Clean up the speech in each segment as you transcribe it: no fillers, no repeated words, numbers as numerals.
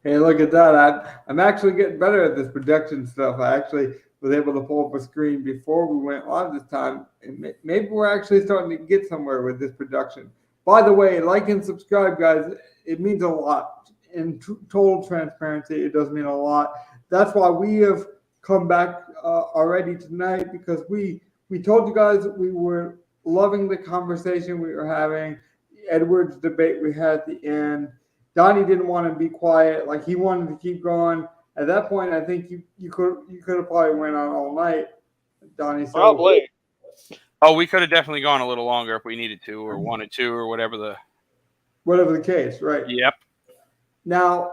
Hey, look at that. I'm actually getting better at this production stuff. I actually was able to pull up a screen before we went live this time. And maybe we're actually starting to get somewhere with this production. By the way, like and subscribe, guys. It means a lot. In total transparency, it does mean a lot. That's why we have come back already tonight because we told you guys that we were loving the conversation we were having, Edwards debate we had at the end. Donnie didn't want to be quiet; like he wanted to keep going. At that point, I think you could have probably went on all night, Donnie. So Probably. Oh, we could have definitely gone a little longer if we needed to, or wanted to, or whatever whatever the case, right? Yep. Now,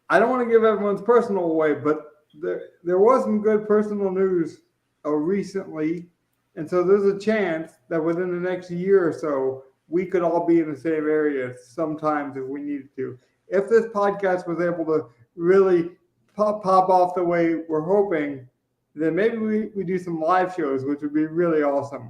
I don't want to give everyone's personal away, but there was some good personal news recently, and so there's a chance that within the next year or so, we could all be in the same area sometimes if we needed to. If this podcast was able to really pop off the way we're hoping, then maybe we do some live shows, which would be really awesome.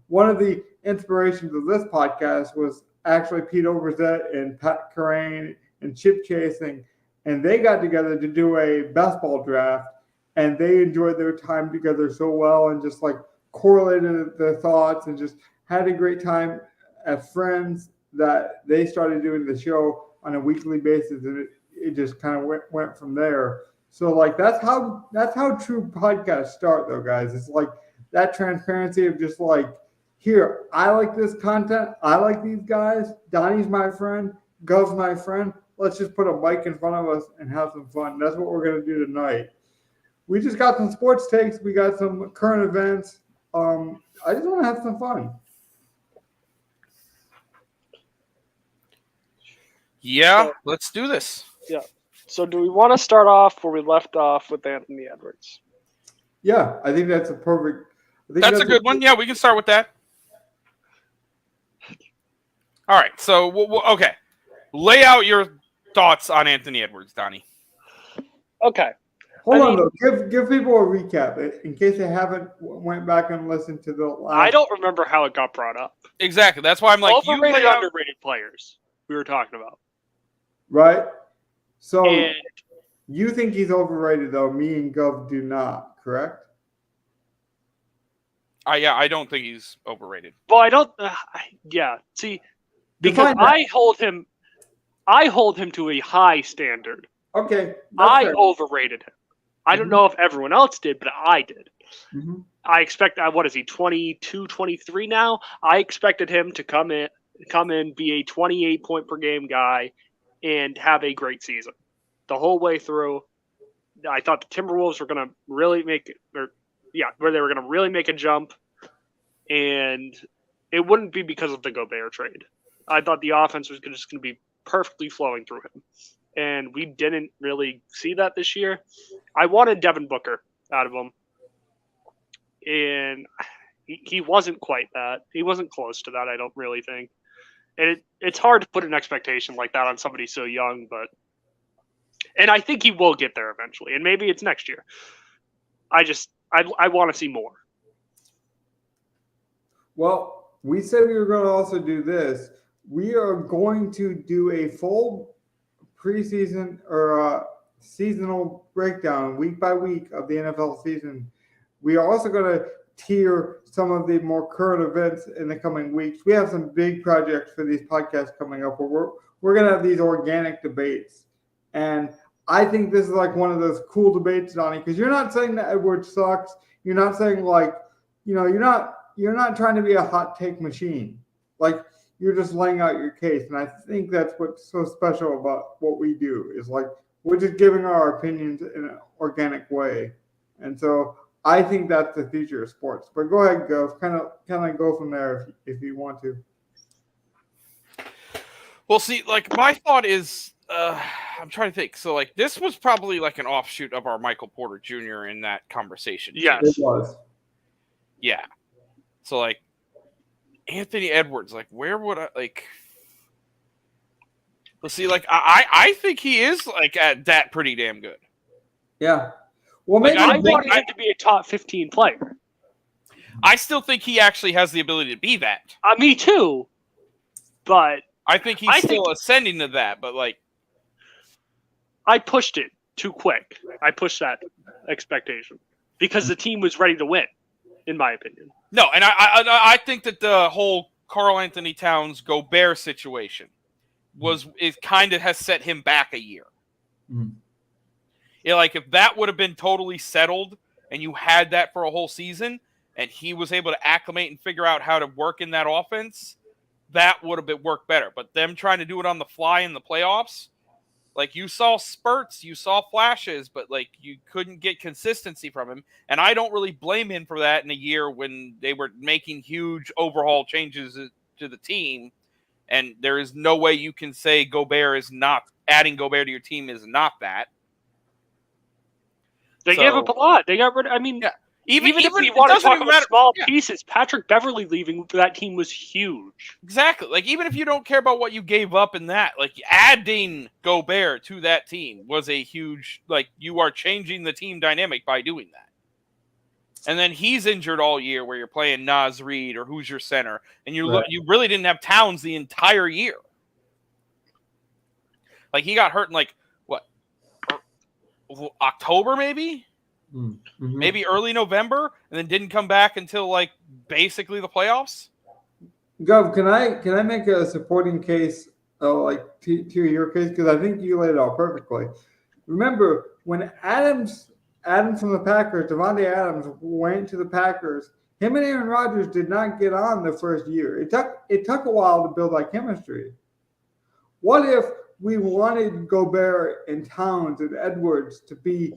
One of the inspirations of this podcast was actually Pete Overzet and Pat Carane and Chip Chasing, and they got together to do a basketball draft, and they enjoyed their time together so well and just like correlated their thoughts and just had a great time as friends that they started doing the show on a weekly basis, and it just kind of went from there. So like that's how true podcasts start, though, guys. It's like that transparency of just like, here, I like this content, I like these guys. Donnie's my friend, Gov's my friend. Let's just put a mic in front of us and have some fun. That's what we're gonna do tonight. We just got some sports takes. We got some current events. I just want to have some fun. Yeah, let's do this. Yeah. So do we want to start off where we left off with Anthony Edwards? Yeah, I think that's a perfect. That's a good one. Yeah, we can start with that. All right. So, okay. Lay out your thoughts on Anthony Edwards, Donnie. Okay. Hold on, though. Give people a recap in case they haven't went back and listened to the last. I don't remember how it got brought up. Exactly. That's why I'm like, overrated, underrated players we were talking about. Right. So you think he's overrated, though? Me and Gov do not, correct? Yeah, I don't think he's overrated. Well, I don't. Yeah. See, because I hold him to a high standard. Okay. I overrated him. I don't know if everyone else did, but I did. Mm-hmm. I expect, what is he, 22, 23 now? I expected him to come in, be a 28 point per game guy, and have a great season the whole way through. I thought the Timberwolves were going to really where they were going to really make a jump, and it wouldn't be because of the Gobert trade. I thought the offense was just going to be perfectly flowing through him. And we didn't really see that this year. I wanted Devin Booker out of him. And he wasn't quite that. He wasn't close to that, I don't really think. And it's hard to put an expectation like that on somebody so young, and I think he will get there eventually. And maybe it's next year. I want to see more. Well, we said we were going to also do this. We are going to do a full preseason or seasonal breakdown week by week of the NFL season. We are also going to tier some of the more current events in the coming weeks. We have some big projects for these podcasts coming up where we're going to have these organic debates. And I think this is like one of those cool debates, Donnie, because you're not saying that Edwards sucks. You're not saying you're not trying to be a hot take machine. Like, you're just laying out your case. And I think that's what's so special about what we do is like we're just giving our opinions in an organic way. And so I think that's the future of sports. But go ahead, Go. Kind of go from there if you want to. Well, see, like my thought is, I'm trying to think. So, like, this was probably like an offshoot of our Michael Porter Jr. in that conversation. Yes, it was. Yeah. So, like, Anthony Edwards, like, where would I like? Let's see, like, I think he is like at that pretty damn good. Yeah. Well, maybe I wanted him to be a top 15 player. I still think he actually has the ability to be that. Me too, but I think he's still ascending to that. But like, I pushed it too quick. I pushed that expectation because the team was ready to win, in my opinion. No, and I think that the whole Karl Anthony Towns Gobert situation kind of has set him back a year. Mm. Yeah, like if that would have been totally settled and you had that for a whole season and he was able to acclimate and figure out how to work in that offense, that would have been worked better. But them trying to do it on the fly in the playoffs, like you saw spurts, you saw flashes, but like you couldn't get consistency from him. And I don't really blame him for that in a year when they were making huge overhaul changes to the team. And there is no way you can say adding Gobert to your team is not that. They gave up a lot. They got rid of, yeah. Even if we want to talk about small pieces, Patrick Beverley leaving for that team was huge. Exactly. Like, even if you don't care about what you gave up in that, like, adding Gobert to that team was a huge, like, you are changing the team dynamic by doing that. And then he's injured all year where you're playing Naz Reid or who's your center. And you really didn't have Towns the entire year. Like, he got hurt in, like, what? October, maybe? Mm-hmm. Maybe early November, and then didn't come back until like basically the playoffs. Gov, can I make a supporting case, to your case, because I think you laid it out perfectly. Remember when Adams from the Packers, Devontae Adams went to the Packers. Him and Aaron Rodgers did not get on the first year. It took a while to build that chemistry. What if we wanted Gobert and Towns and Edwards to be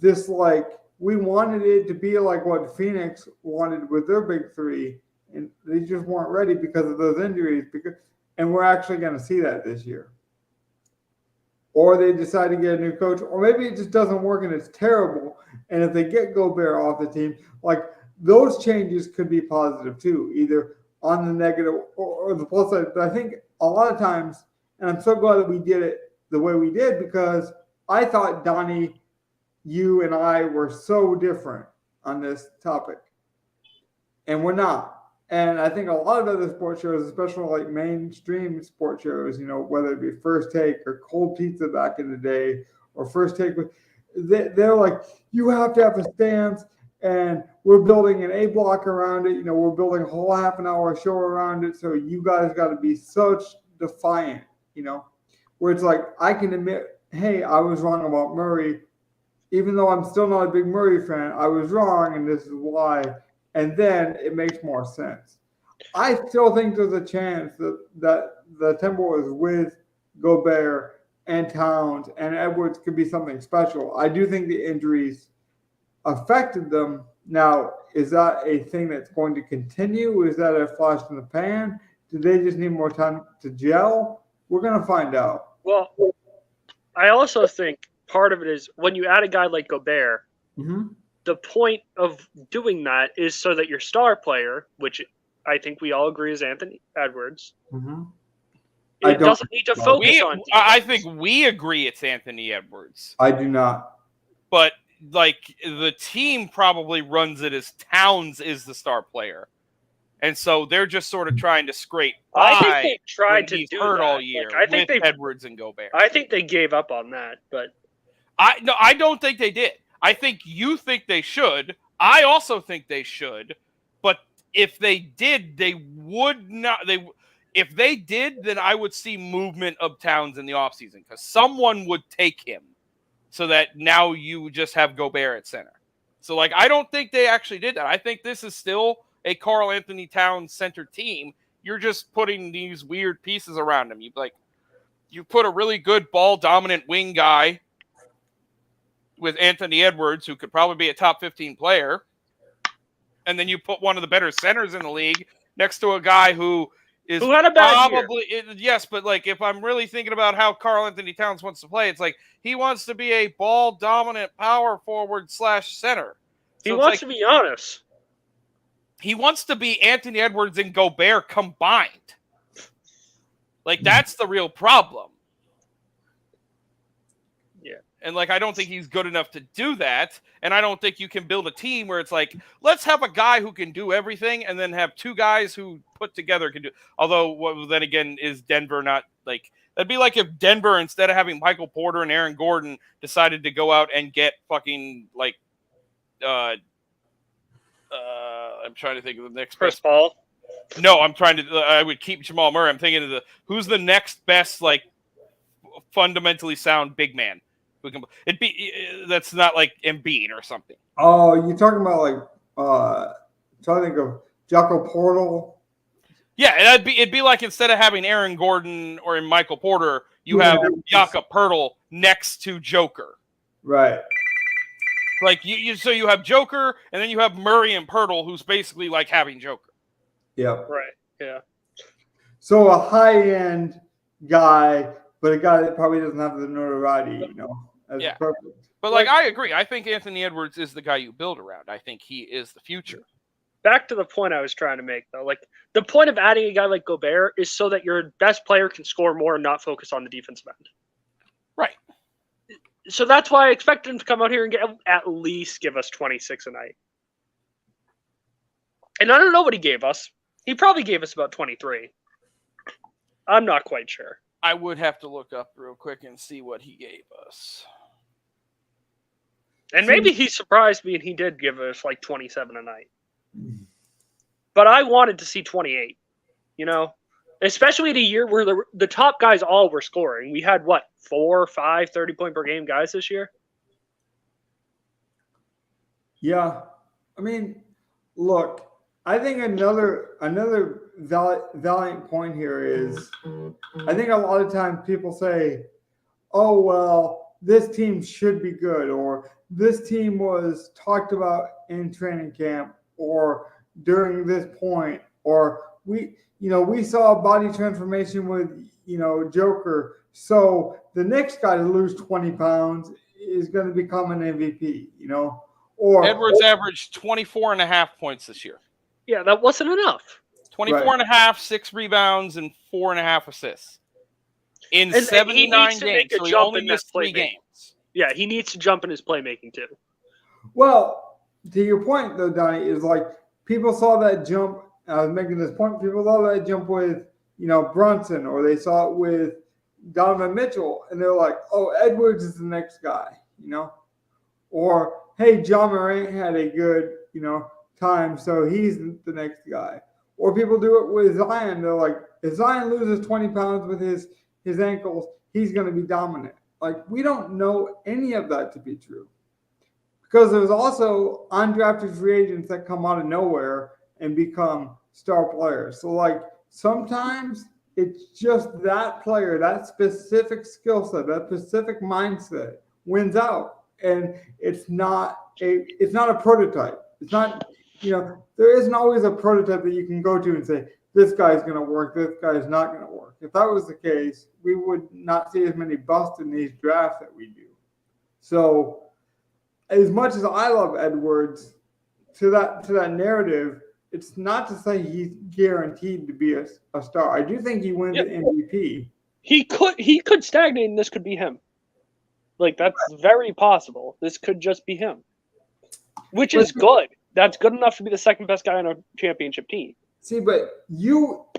this, like, we wanted it to be like what Phoenix wanted with their big three, and they just weren't ready because of those injuries. And we're actually going to see that this year. Or they decide to get a new coach, or maybe it just doesn't work and it's terrible. And if they get Gobert off the team, like, those changes could be positive too, either on the negative or the plus side. But I think a lot of times, and I'm so glad that we did it the way we did, because I thought Donnie, you and I were so different on this topic, and we're not. And I think a lot of other sports shows, especially like mainstream sports shows, whether it be First Take or Cold Pizza back in the day, or First Take, they're like, you have to have a stance, and we're building an A block around it. We're building a whole half an hour show around it. So you guys got to be such defiant, where it's like, I can admit, hey, I was wrong about Murray. Even though I'm still not a big Murray fan, I was wrong, and this is why. And then it makes more sense. I still think there's a chance that the Timberwolves with Gobert and Towns and Edwards could be something special. I do think the injuries affected them. Now, is that a thing that's going to continue? Is that a flash in the pan? Do they just need more time to gel? We're going to find out. Well, I also think part of it is when you add a guy like Gobert, the point of doing that is so that your star player, which I think we all agree is Anthony Edwards, it doesn't need to focus on defense. I think we agree it's Anthony Edwards. I do not. But, like, the team probably runs it as Towns is the star player. And so they're just sort of trying to scrape by. I think they tried to do hurt that all year with Edwards and Gobert. I think they gave up on that, but I don't think they did. I think you think they should. I also think they should. But if they did, they would not. If they did, then I would see movement of Towns in the offseason, because someone would take him so that now you just have Gobert at center. So, like, I don't think they actually did that. I think this is still a Karl Anthony Towns center team. You're just putting these weird pieces around him. You put a really good ball dominant wing guy with Anthony Edwards, who could probably be a top 15 player, and then you put one of the better centers in the league next to a guy who had a bad year. Yes, but, like, if I'm really thinking about how Karl Anthony Towns wants to play, it's like he wants to be a ball dominant power forward / center. He wants to be honest. He wants to be Anthony Edwards and Gobert combined. Like, that's the real problem. Yeah. And like, I don't think he's good enough to do that. And I don't think you can build a team where it's like, let's have a guy who can do everything and then have two guys who put together can do. Although, well, then again, is Denver not like, that'd be like if Denver, instead of having Michael Porter and Aaron Gordon, decided to go out and get fucking like, I'm trying to think of the next Chris best. Paul. No, I would keep Jamal Murray. I'm thinking of who's the next best, like, fundamentally sound big man. That's not like Embiid or something. Oh, you're talking about like trying to think of Jocko Portal. Yeah, it'd be like instead of having Aaron Gordon or Michael Porter, you have Jakob Poeltl next to Joker. Right. Like so you have Joker and then you have Murray and Poeltl, who's basically like having Joker. Yep. Right. Yeah. So a high-end guy, but a guy that probably doesn't have the notoriety, as perfect. But like I agree. I think Anthony Edwards is the guy you build around. I think he is the future. Back to the point I was trying to make, though. Like, the point of adding a guy like Gobert is so that your best player can score more and not focus on the defensive end. Right. So that's why I expect him to come out here and at least give us 26 a night. And I don't know what he gave us. He probably gave us about 23. I'm not quite sure. I would have to look up real quick and see what he gave us. And maybe he surprised me and he did give us like 27 a night. But I wanted to see 28, especially in a year where the top guys all were scoring. We had, 4, 5, 30-point per game guys this year? Yeah. I mean, look, I think another valiant point here is I think a lot of times people say, oh, well, this team should be good, or this team was talked about in training camp, or during this point, or we saw a body transformation with, Joker. So the next guy to lose 20 pounds is going to become an MVP, or Edwards averaged 24.5 points this year. Yeah, that wasn't enough. 24.5, 6 rebounds, and 4.5 assists in 79 games. So he only missed 3 games. Yeah, he needs to jump in his playmaking too. Well, to your point though, Donnie, is like people saw that jump. I was making this point. People saw that jump with, Brunson, or they saw it with Donovan Mitchell, and they're like, "Oh, Edwards is the next guy," or "Hey, John Morant had a good, time, so he's the next guy." Or people do it with Zion. They're like, if Zion loses 20 pounds with his ankles, he's going to be dominant. Like, we don't know any of that to be true. Because there's also undrafted free agents that come out of nowhere and become star players. So, like, sometimes it's just that player, that specific skill set, that specific mindset wins out. And it's not a prototype. It's not, there isn't always a prototype that you can go to and say, this guy's going to work, this guy's not going to work. If that was the case, we would not see as many busts in these drafts that we do. So, as much as I love Edwards, to that narrative, it's not to say he's guaranteed to be a star. I do think he wins the MVP. He could stagnate, and this could be him. Like, that's very possible. This could just be him, which is good. That's good enough to be the second best guy on a championship team. See, but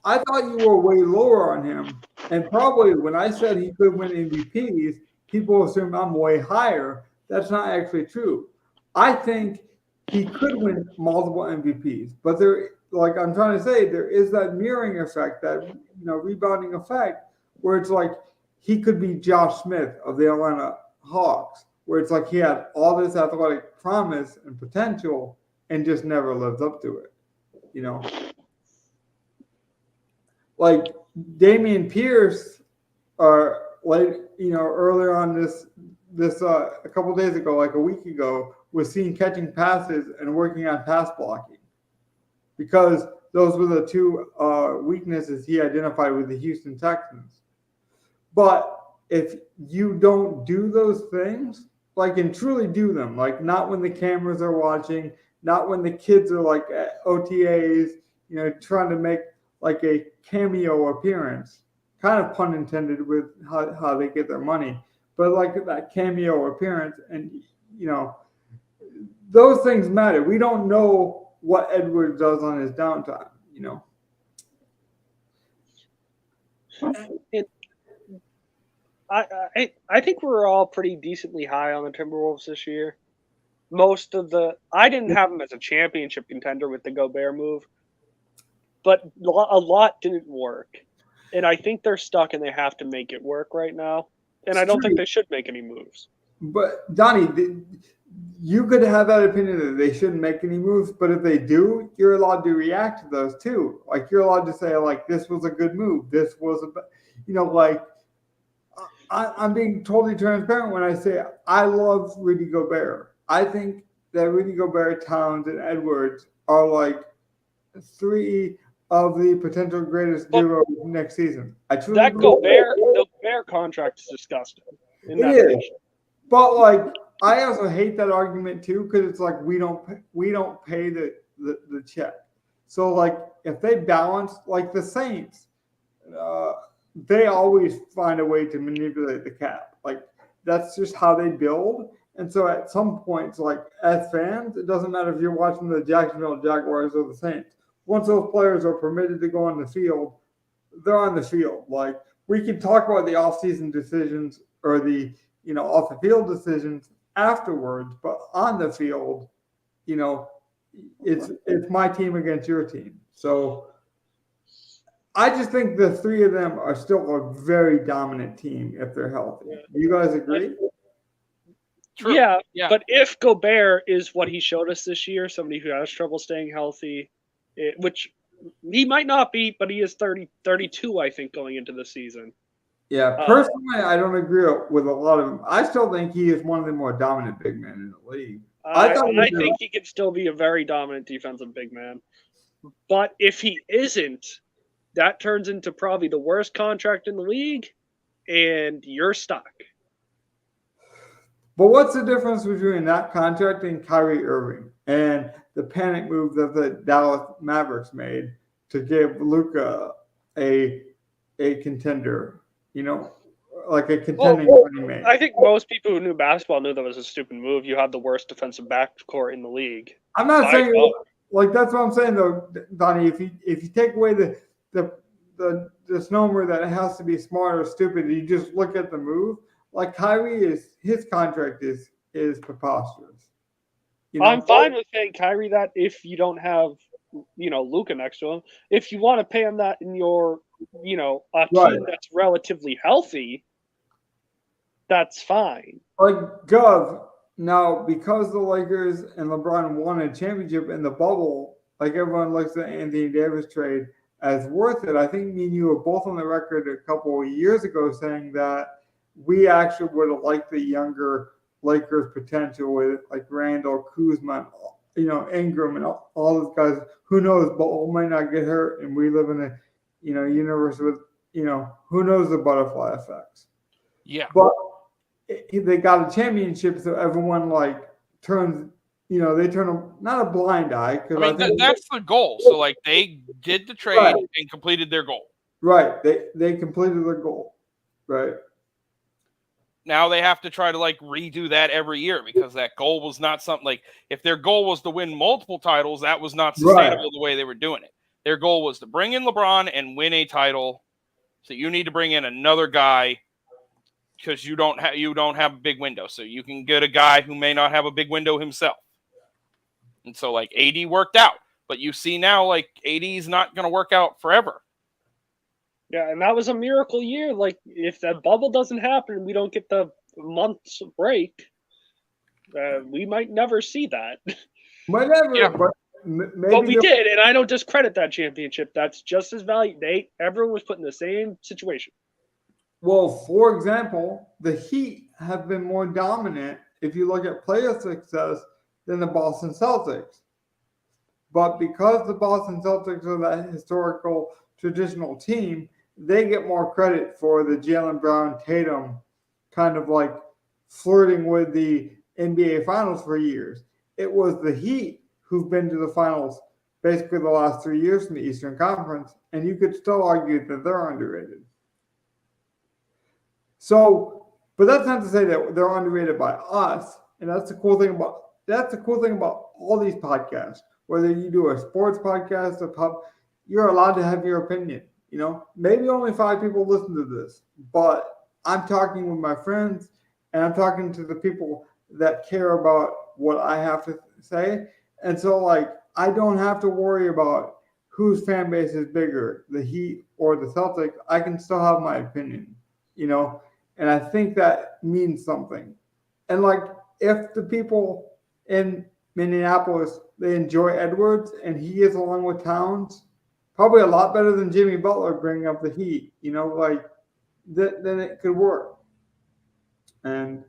I thought you were way lower on him, and probably when I said he could win MVPs, people assume I'm way higher. That's not actually true. I think he could win multiple MVPs, but I'm trying to say, there is that mirroring effect, that rebounding effect, where it's like he could be Josh Smith of the Atlanta Hawks, where it's like he had all this athletic promise and potential and just never lived up to it. Like Damian Pierce, earlier on this a couple of days ago, like a week ago, was seen catching passes and working on pass blocking, because those were the two weaknesses he identified with the Houston Texans. But if you don't do those things, and truly do them, not when the cameras are watching, not when the kids are at OTAs, trying to make a cameo appearance, kind of pun intended with how they get their money. but like that cameo appearance, and those things matter. We don't know what Edwards does on his downtime. I think we're all pretty decently high on the Timberwolves this year. I didn't have them as a championship contender with the Gobert move, but a lot didn't work, and I think they're stuck and they have to make it work right now. And I don't think they should make any moves. But Donnie, you could have that opinion that they shouldn't make any moves, but if they do, you're allowed to react to those too. Like you're allowed to say, like, this was a good move. This was I'm being totally transparent when I say I love Rudy Gobert. I think that Rudy Gobert, Towns, and Edwards are like three of the potential greatest duos next season. The Gobert contract is disgusting. It is. But like, I also hate that argument too, because it's like we don't pay the check. So like, if they balance, like the Saints, they always find a way to manipulate the cap. Like that's just how they build. And so at some points, like as fans, it doesn't matter if you're watching the Jacksonville Jaguars or the Saints. Once those players are permitted to go on the field, they're on the field. Like we can talk about the offseason decisions or the off the field decisions afterwards, but on the field, it's my team against your team. So I just think the three of them are still a very dominant team if they're healthy. Do you guys agree? True. Yeah, but if Gobert is what he showed us this year, somebody who has trouble staying healthy, which he might not be, but he is 32, I think, going into the season. Yeah, personally, I don't agree with a lot of them. I still think he is one of the more dominant big men in the league. I think he can still be a very dominant defensive big man. But if he isn't, that turns into probably the worst contract in the league, and you're stuck. But what's the difference between that contract and Kyrie Irving and the panic move that the Dallas Mavericks made to give Luka a contender? Like a contending running mate. I think most people who knew basketball knew that was a stupid move. You have the worst defensive backcourt in the league. I'm not saying like that's what I'm saying though, Donnie. If you take away the misnomer that it has to be smart or stupid, you just look at the move. Like Kyrie his contract is preposterous. I'm fine with paying Kyrie that if you don't have Luka next to him. If you want to pay him that in your a team that's relatively healthy, that's fine. Like Gov, now because the Lakers and LeBron won a championship in the bubble, like everyone looks at Anthony Davis trade as worth it. I think me and you were both on the record a couple of years ago saying that we actually would have liked the younger Lakers potential with like Randall, Kuzma, Ingram, and all those guys. Who knows? Ball might not get hurt, and we live in a universe with who knows the butterfly effects. Yeah. But they got a championship, so everyone like turns. They turn not a blind eye because I mean that's the goal. So like they did the trade and completed their goal. Right. They completed their goal. Right. Now they have to try to like redo that every year because that goal was not something like if their goal was to win multiple titles, that was not sustainable the way they were doing it. Their goal was to bring in LeBron and win a title. So you need to bring in another guy because you don't have a big window. So you can get a guy who may not have a big window himself. And so like AD worked out, but you see now like AD is not going to work out forever. Yeah, and that was a miracle year. Like, if that bubble doesn't happen, we don't get the month's break, we might never see that. Whatever, but we did, and I don't discredit that championship. That's just as valuable. Everyone was put in the same situation. Well, for example, the Heat have been more dominant if you look at player success than the Boston Celtics. But because the Boston Celtics are that historical traditional team, they get more credit for the Jaylen Brown Tatum kind of like flirting with the NBA Finals for years. It was the Heat who've been to the finals basically the last 3 years in the Eastern Conference, and you could still argue that they're underrated. So But that's not to say that they're underrated by us. And that's the cool thing about all these podcasts. Whether you do a sports podcast, you're allowed to have your opinion. Maybe only 5 people listen to this, but I'm talking with my friends and I'm talking to the people that care about what I have to say. And so, like, I don't have to worry about whose fan base is bigger, the Heat or the Celtics. I can still have my opinion, and I think that means something. And, like, if the people in Minneapolis, they enjoy Edwards and he gets along with Towns, probably a lot better than Jimmy Butler bringing up the Heat, then it could work. And,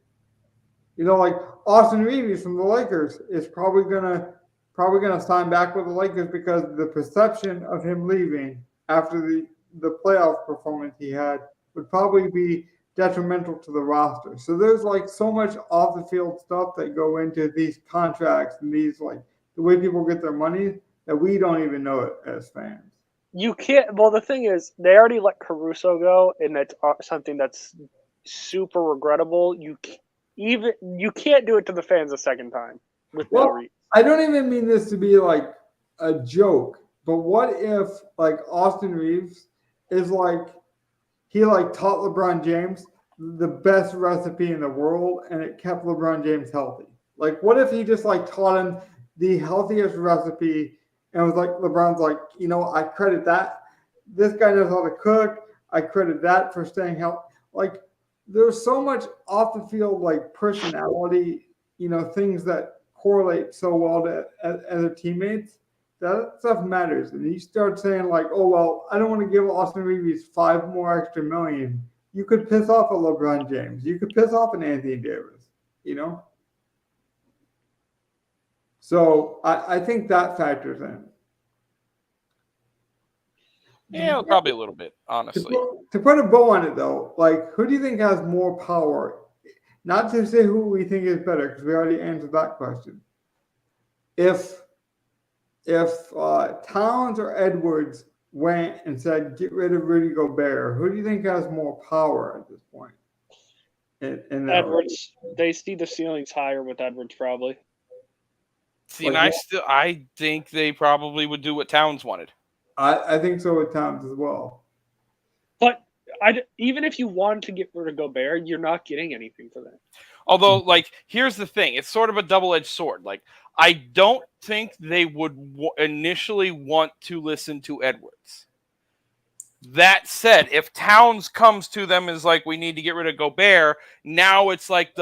like Austin Reeves from the Lakers is probably gonna sign back with the Lakers because the perception of him leaving after the playoff performance he had would probably be detrimental to the roster. So there's like so much off the field stuff that go into these contracts and these, like, the way people get their money that we don't even know it as fans. You can't. Well, the thing is, they already let Caruso go, and that's something that's super regrettable. You can't do it to the fans a second time with no reason. I don't even mean this to be like a joke, but what if, like, Austin Reeves is like, he like taught LeBron James the best recipe in the world and it kept LeBron James healthy? Like, what if he just like taught him the healthiest recipe and was like, LeBron's like, I credit that. This guy knows how to cook. I credit that for staying healthy. Like, there's so much off the field, like, personality, things that correlate so well to other teammates. That stuff matters. And you start saying, like, oh, well, I don't want to give Austin Reeves $5 more extra million. You could piss off a LeBron James. You could piss off an Anthony Davis, So I think that factors in. Yeah, probably a little bit, honestly. To put a bow on it, though, like, who do you think has more power? Not to say who we think is better, because we already answered that question. If Towns or Edwards went and said, get rid of Rudy Gobert, who do you think has more power at this point? In Edwards. They see the ceilings higher with Edwards, probably. See, and I think they probably would do what Towns wanted. I think so with Towns as well. But even if you want to get rid of Gobert, you're not getting anything for that. Although, like, here's the thing. It's sort of a double-edged sword. Like, I don't think they would initially want to listen to Edwards. That said, if Towns comes to them as like, we need to get rid of Gobert, now it's like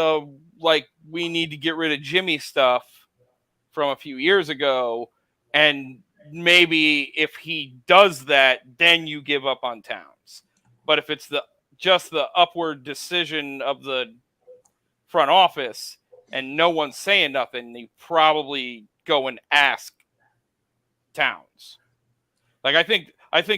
we need to get rid of Jimmy stuff from a few years ago, and maybe if he does that, then you give up on Towns. But if it's just the upward decision of the front office and no one's saying nothing, you probably go and ask Towns. Like, I think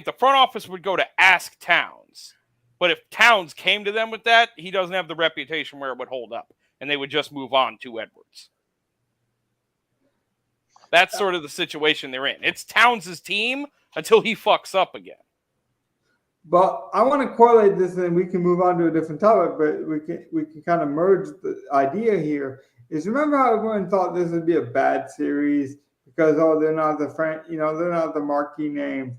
the front office would go to ask Towns. But if Towns came to them with that, he doesn't have the reputation where it would hold up, and they would just move on to Edwards. That's sort of the situation they're in. It's Towns' team until he fucks up again. But I want to correlate this, and we can move on to a different topic, but we can kind of merge the idea here. Is, remember how everyone thought this would be a bad series because, they're not they're not the marquee names.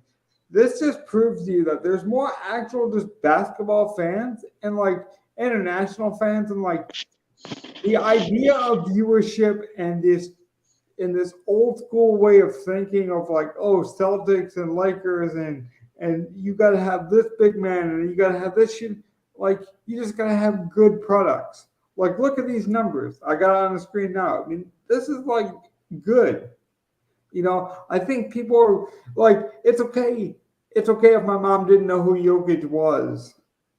This just proves to you that there's more actual just basketball fans and, like, international fans, and, like, the idea of viewership and this old school way of thinking of, like, Celtics and Lakers and you got to have this big man and you got to have this shit. Like, you just got to have good products. Like, look at these numbers. I got it on the screen now. I mean, this is, like, good. I think people are like, it's okay. It's okay if my mom didn't know who Jokic was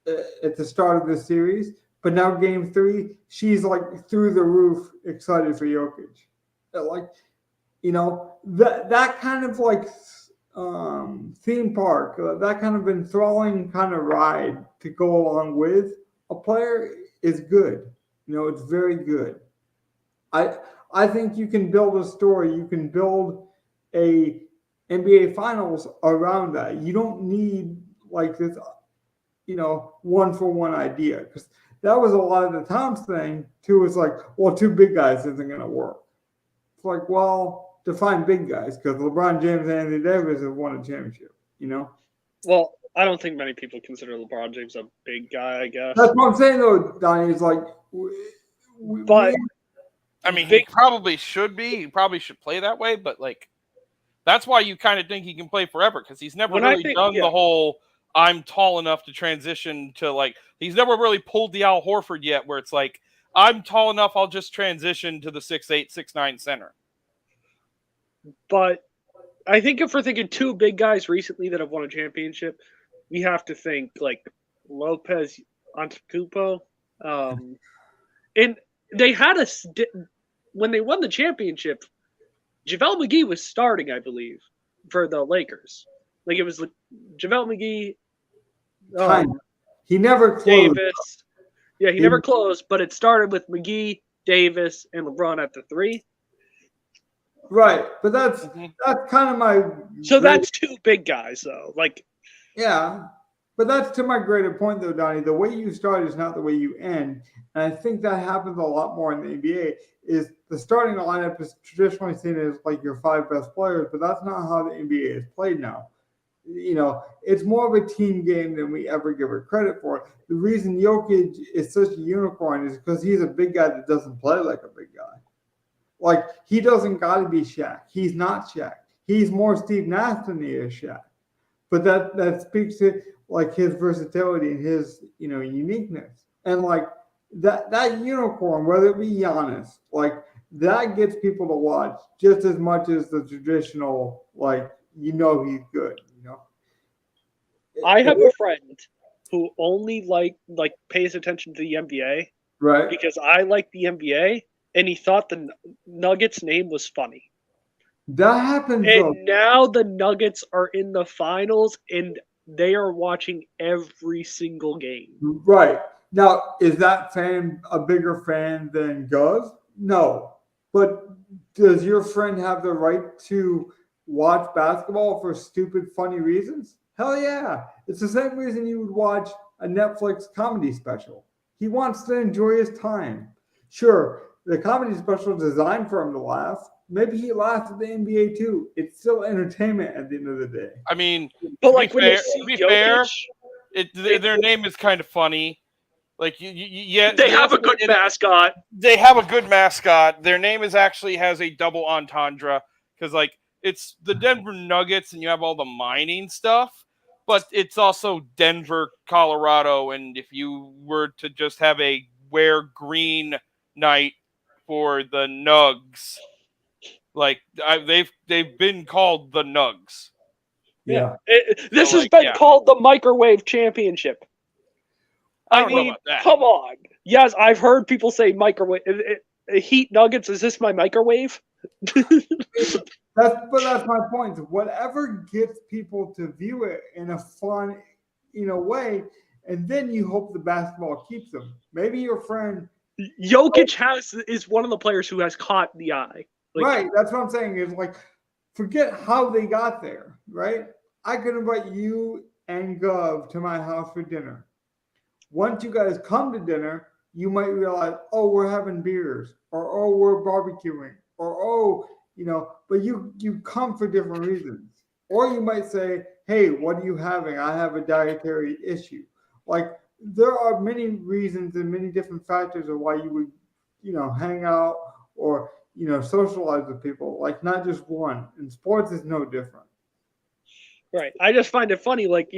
at the start of this series, but now game 3, she's, like, through the roof excited for Jokic. Like, that kind of, like, theme park, that kind of enthralling kind of ride to go along with a player is good. It's very good. I think you can build a story. You can build a NBA Finals around that. You don't need, like, this, 1-for-1 idea, because that was a lot of the Tom's thing too. Was like, well, two big guys isn't going to work. It's like, well, define big guys because LeBron James and Anthony Davis have won a championship. You know. Well, I don't think many people consider LeBron James a big guy. I guess That's what I'm saying though, Donnie. Is like, but I mean, he probably should be. He probably should play that way, but like, that's why you kind of think he can play forever because he's never really done the whole I'm tall enough to transition to like, he's never really pulled the Al Horford yet where it's like, I'm tall enough, I'll just transition to the 6'8", 6'9" center. But I think if we're thinking two big guys recently that have won a championship, we have to think like Lopez Antetokounmpo. And they had when they won the championship, JaVale McGee was starting, I believe, for the Lakers. Like it was JaVale McGee. He never closed. Davis. Yeah, he never closed, but it started with McGee, Davis, and LeBron at the 3. Right, but that's kind of my. So that's two big guys, though. Like, yeah, but that's to my greater point, though, Donnie. The way you start is not the way you end, and I think that happens a lot more in the NBA. Is the starting lineup is traditionally seen as like your 5 best players, but that's not how the NBA is played now. You know, it's more of a team game than we ever give it credit for. The reason Jokic is such a unicorn is because he's a big guy that doesn't play like a big guy. Like, he doesn't got to be Shaq. He's not Shaq. He's more Steve Nash than he is Shaq. But that speaks to, like, his versatility and his, uniqueness. And, like, that unicorn, whether it be Giannis, like, that gets people to watch just as much as the traditional, like, he's good, I have a friend who only pays attention to the NBA. Right. Because I like the NBA. And he thought the Nuggets name was funny. That happens. And now the Nuggets are in the finals, and they are watching every single game. Right. Now, is that fan a bigger fan than Guz? No. But does your friend have the right to watch basketball for stupid, funny reasons? Hell yeah. It's the same reason you would watch a Netflix comedy special. He wants to enjoy his time. Sure. The comedy special is designed for him to laugh. Maybe he laughs at the NBA too. It's still entertainment at the end of the day. I mean, but like to be fair, their name is kind of funny. Like, they have a good mascot. They have a good mascot. Their name actually has a double entendre because, like, it's the Denver Nuggets, and you have all the mining stuff, but it's also Denver, Colorado, and if you were to just have a wear green night for the Nugs, like they've been called the Nugs. Yeah, this has been called the Microwave Championship. I mean, come on. Yes, I've heard people say microwave. Heat Nuggets. Is this my microwave? That's my point. Whatever gets people to view it in a fun, way, and then you hope the basketball keeps them. Maybe your friend. Jokic is one of the players who has caught the eye. Like, right, that's what I'm saying. Is like, forget how they got there. Right, I could invite you and Gov to my house for dinner. Once you guys come to dinner, you might realize, oh, we're having beers, or oh, we're barbecuing, or oh, But you come for different reasons, or you might say, hey, what are you having? I have a dietary issue. Like, there are many reasons and many different factors of why you would, hang out or, socialize with people, like not just one. And sports is no different. Right. I just find it funny. Like,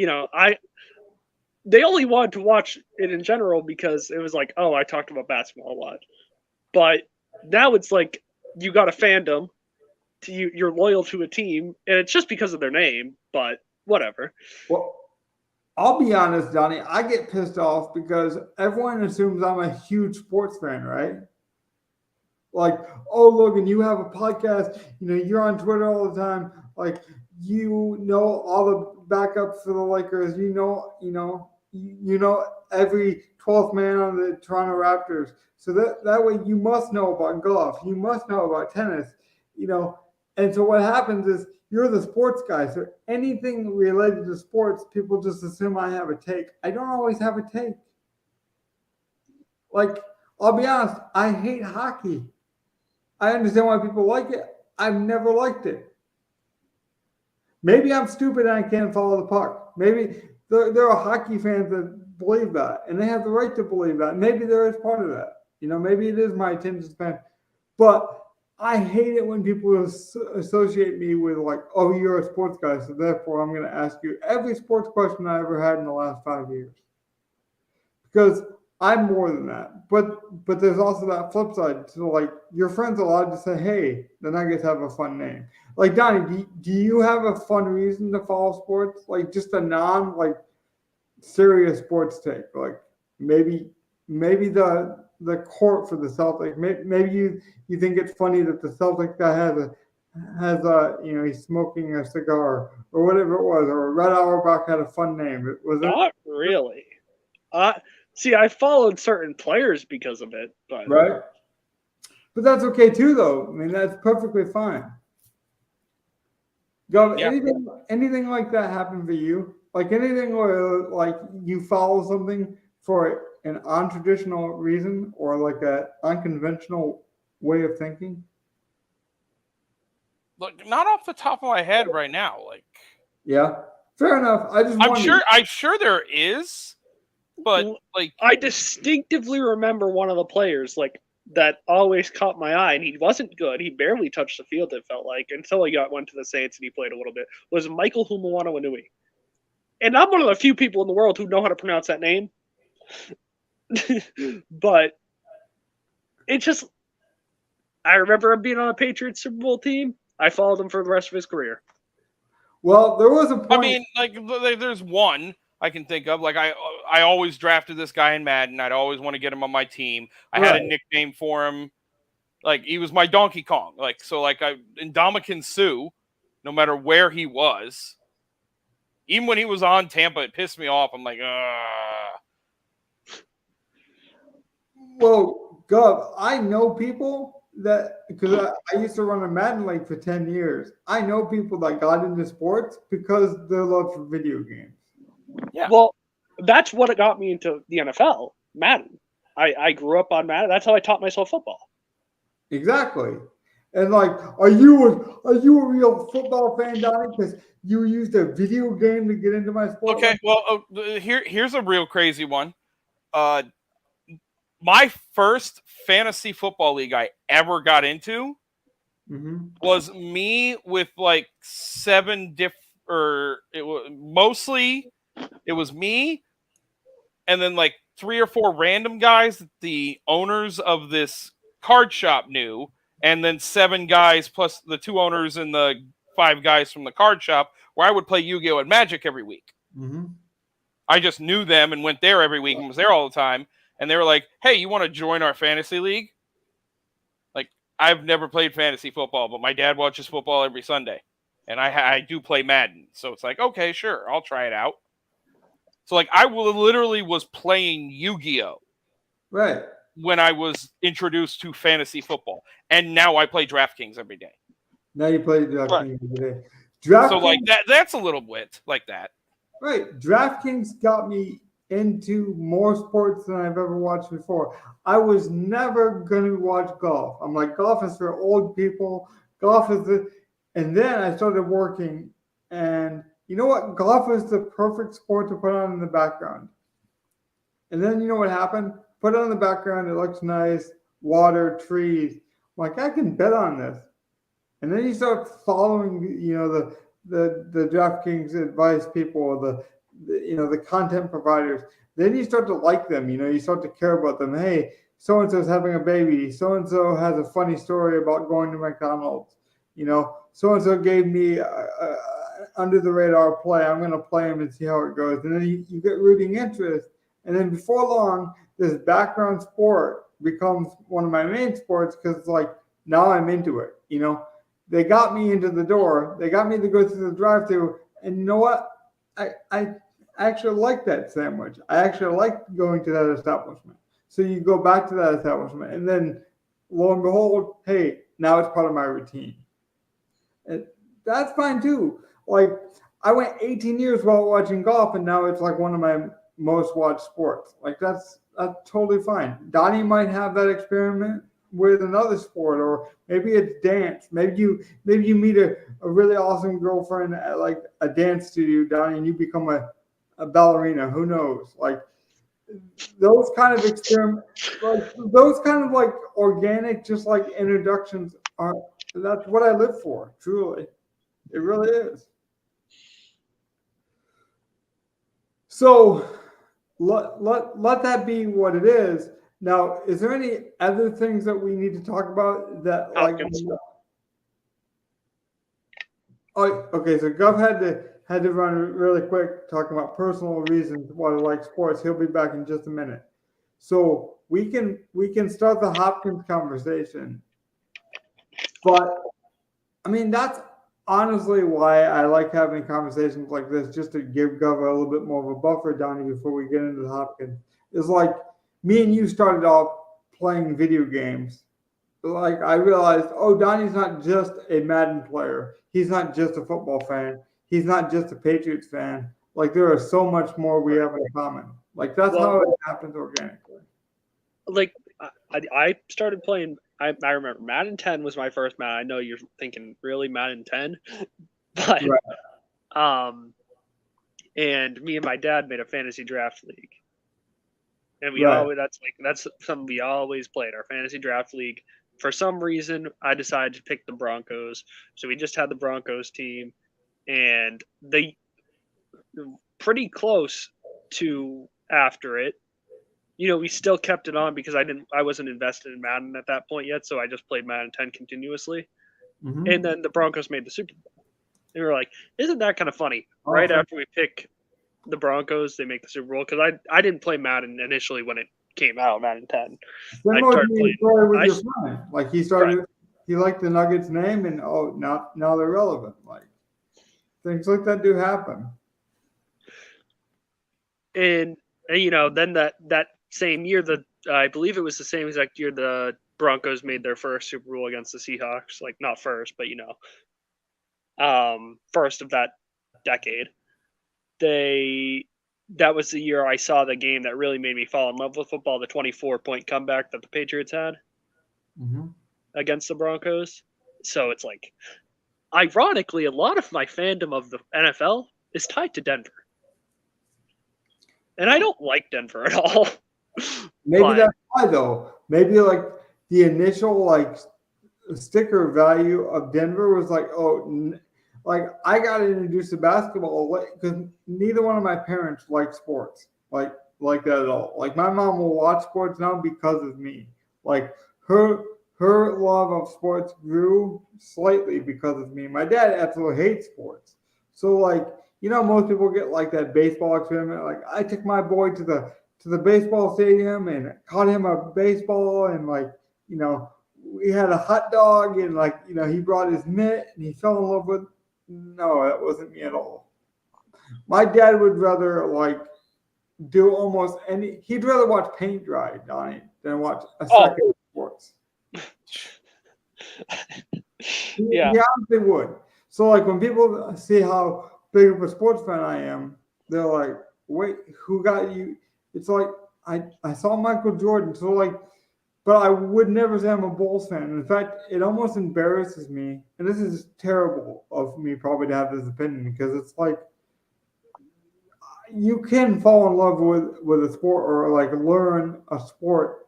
they only wanted to watch it in general because it was like, oh, I talked about basketball a lot. But now it's like you got a fandom, you're loyal to a team, and it's just because of their name, but whatever. Well, I'll be honest, Donnie, I get pissed off because everyone assumes I'm a huge sports fan, right? Like, oh, Logan, you have a podcast, you're on Twitter all the time. Like, all the backups for the Lakers, you know every 12th man on the Toronto Raptors. So that way you must know about golf. You must know about tennis, And so what happens is you're the sports guy. So anything related to sports, people just assume I have a take. I don't always have a take. Like, I'll be honest, I hate hockey. I understand why people like it. I've never liked it. Maybe I'm stupid and I can't follow the puck. Maybe there are hockey fans that believe that, and they have the right to believe that. Maybe there is part of that. Maybe it is my attention span. But I hate it when people associate me with like, oh, you're a sports guy, so therefore I'm going to ask you every sports question I ever had in the last 5 years. Because I'm more than that. But there's also that flip side. So like your friends are allowed to say, hey, the Nuggets have a fun name. Like Donnie, do you have a fun reason to follow sports? Like just a non like serious sports take. Like maybe the court for the Celtics. Maybe you think it's funny that the Celtics guy has he's smoking a cigar or whatever it was, or Red Auerbach had a fun name. Not really. See, I followed certain players because of it, but right. But that's okay too, though. I mean, that's perfectly fine. Go. Yeah. Anything like that happen for you? Like anything where like you follow something for an untraditional reason or like an unconventional way of thinking? Look, not off the top of my head right now. Like, yeah, fair enough. I'm sure there is, but like I distinctively remember one of the players like that always caught my eye, and he wasn't good. He barely touched the field. It felt like until he went to the Saints and he played a little bit. Was Michael Humuwanawanui, and I'm one of the few people in the world who know how to pronounce that name. But it's just, I remember him being on a Patriots Super Bowl team. I followed him for the rest of his career. Well, there was a point. I mean, like there's one I can think of. Like I always drafted this guy in Madden. I'd always want to get him on my team. I had a nickname for him. Like he was my Donkey Kong. Like so, like Ndamukong Suh, no matter where he was, even when he was on Tampa, it pissed me off. I'm like, Well, Gov, I know people that because I used to run a Madden league for 10 years. I know people that got into sports because their love for video games. Yeah. Well, that's what got me into the NFL, Madden. I grew up on Madden. That's how I taught myself football. Exactly. And like, are you a real football fan, Donnie? Because you used a video game to get into my sport. Okay, well, here's a real crazy one. My first fantasy football league I ever got into was me with like 7 it was me and then like 3 or 4 random guys that the owners of this card shop knew, and then 7 guys plus the 2 owners and the 5 guys from the card shop, where I would play Yu-Gi-Oh! And Magic every week. I just knew them and went there every week and was there all the time. And they were like, hey, you want to join our fantasy league? Like, I've never played fantasy football, but my dad watches football every Sunday. And I do play Madden. So it's like, okay, sure, I'll try it out. So, like, I literally was playing Yu-Gi-Oh! Right. When I was introduced to fantasy football. And now I play DraftKings every day. Now you play DraftKings every day. So, like, that's a little bit like that. Right. DraftKings got me into more sports than I've ever watched before. I was never going to watch golf. I'm like, golf is for old people. Golf is and then I started working, and you know what? Golf is the perfect sport to put on in the background. And then you know what happened? Put it on the background. It looks nice. Water, trees. I'm like, I can bet on this. And then you start following, the DraftKings advice people, the content providers. Then you start to like them. You start to care about them. Hey, so and so is having a baby. So and so has a funny story about going to McDonald's. So and so gave me under the radar play. I'm going to play him and see how it goes. And then you get rooting interest. And then before long, this background sport becomes one of my main sports because it's like now I'm into it. They got me into the door. They got me to go through the drive-thru. And you know what? I actually like that sandwich. I actually like going to that establishment. So you go back to that establishment, and then lo and behold, hey, now it's part of my routine. And that's fine too. Like I went 18 years while watching golf, and now it's like one of my most watched sports. Like that's that's totally fine. Donnie might have that experiment with another sport, or maybe it's dance. Maybe you meet a really awesome girlfriend at like a dance studio, Donnie, and you become a ballerina. Who knows? Like those kind of experiment, like those kind of like organic, just like introductions are. That's what I live for. Truly, it really is. So let that be what it is. Now, is there any other things that we need to talk about that like? Hopkins. Oh, okay. So Gov had to run really quick, talking about personal reasons why he likes sports. He'll be back in just a minute. So we can start the Hopkins conversation, but I mean that's honestly why I like having conversations like this, just to give Gov a little bit more of a buffer, Donnie, before we get into the Hopkins. Is like me and you started off playing video games. Like I realized, oh, Donnie's not just a Madden player. He's not just a football fan. He's not just a Patriots fan. Like there are so much more we have in common. Like that's how it happens organically. Like I started playing. I remember Madden 10 was my first Madden. I know you're thinking really Madden 10, but and me and my dad made a fantasy draft league, and we always that's something we always played, our fantasy draft league. For some reason, I decided to pick the Broncos, so we just had the Broncos team, and they pretty close to after it. You know, we still kept it on because I wasn't invested in Madden at that point yet, so I just played Madden 10 continuously. Mm-hmm. And then the Broncos made the Super Bowl. And we were like, isn't that kind of funny? Right after we pick the Broncos, they make the Super Bowl. Because I didn't play Madden initially when it came out, Madden 10. I started with your friend. Like he started, he liked the Nuggets name, and now they're relevant. Like things like that do happen. And you know, then that same year, I believe it was the same exact year the Broncos made their first Super Bowl against the Seahawks. Like not first, but you know, first of that decade. That was the year I saw the game that really made me fall in love with football, the 24-point comeback that the Patriots had against the Broncos. So it's like, ironically, a lot of my fandom of the NFL is tied to Denver. And I don't like Denver at all. Maybe that's why, though. Maybe like the initial like sticker value of Denver was like, oh, like I got introduced to basketball because neither one of my parents like sports like that at all. Like my mom will watch sports now because of me. Like her love of sports grew slightly because of me. My dad absolutely hates sports. So like, you know, most people get like that baseball experiment. Like I took my boy to the baseball stadium and caught him a baseball, and like, you know, we had a hot dog, and like, you know, he brought his mitt and he fell in love with. No, that wasn't me at all. My dad would rather like do almost any. He'd rather watch paint dry, Donnie, than watch a second of sports. Yeah, he honestly would. So like when people see how big of a sports fan I am, they're like, "Wait, who got you?" It's like I saw Michael Jordan, so like, but I would never say I'm a Bulls fan. In fact, it almost embarrasses me, and this is terrible of me probably to have this opinion, because it's like you can fall in love with a sport, or like learn a sport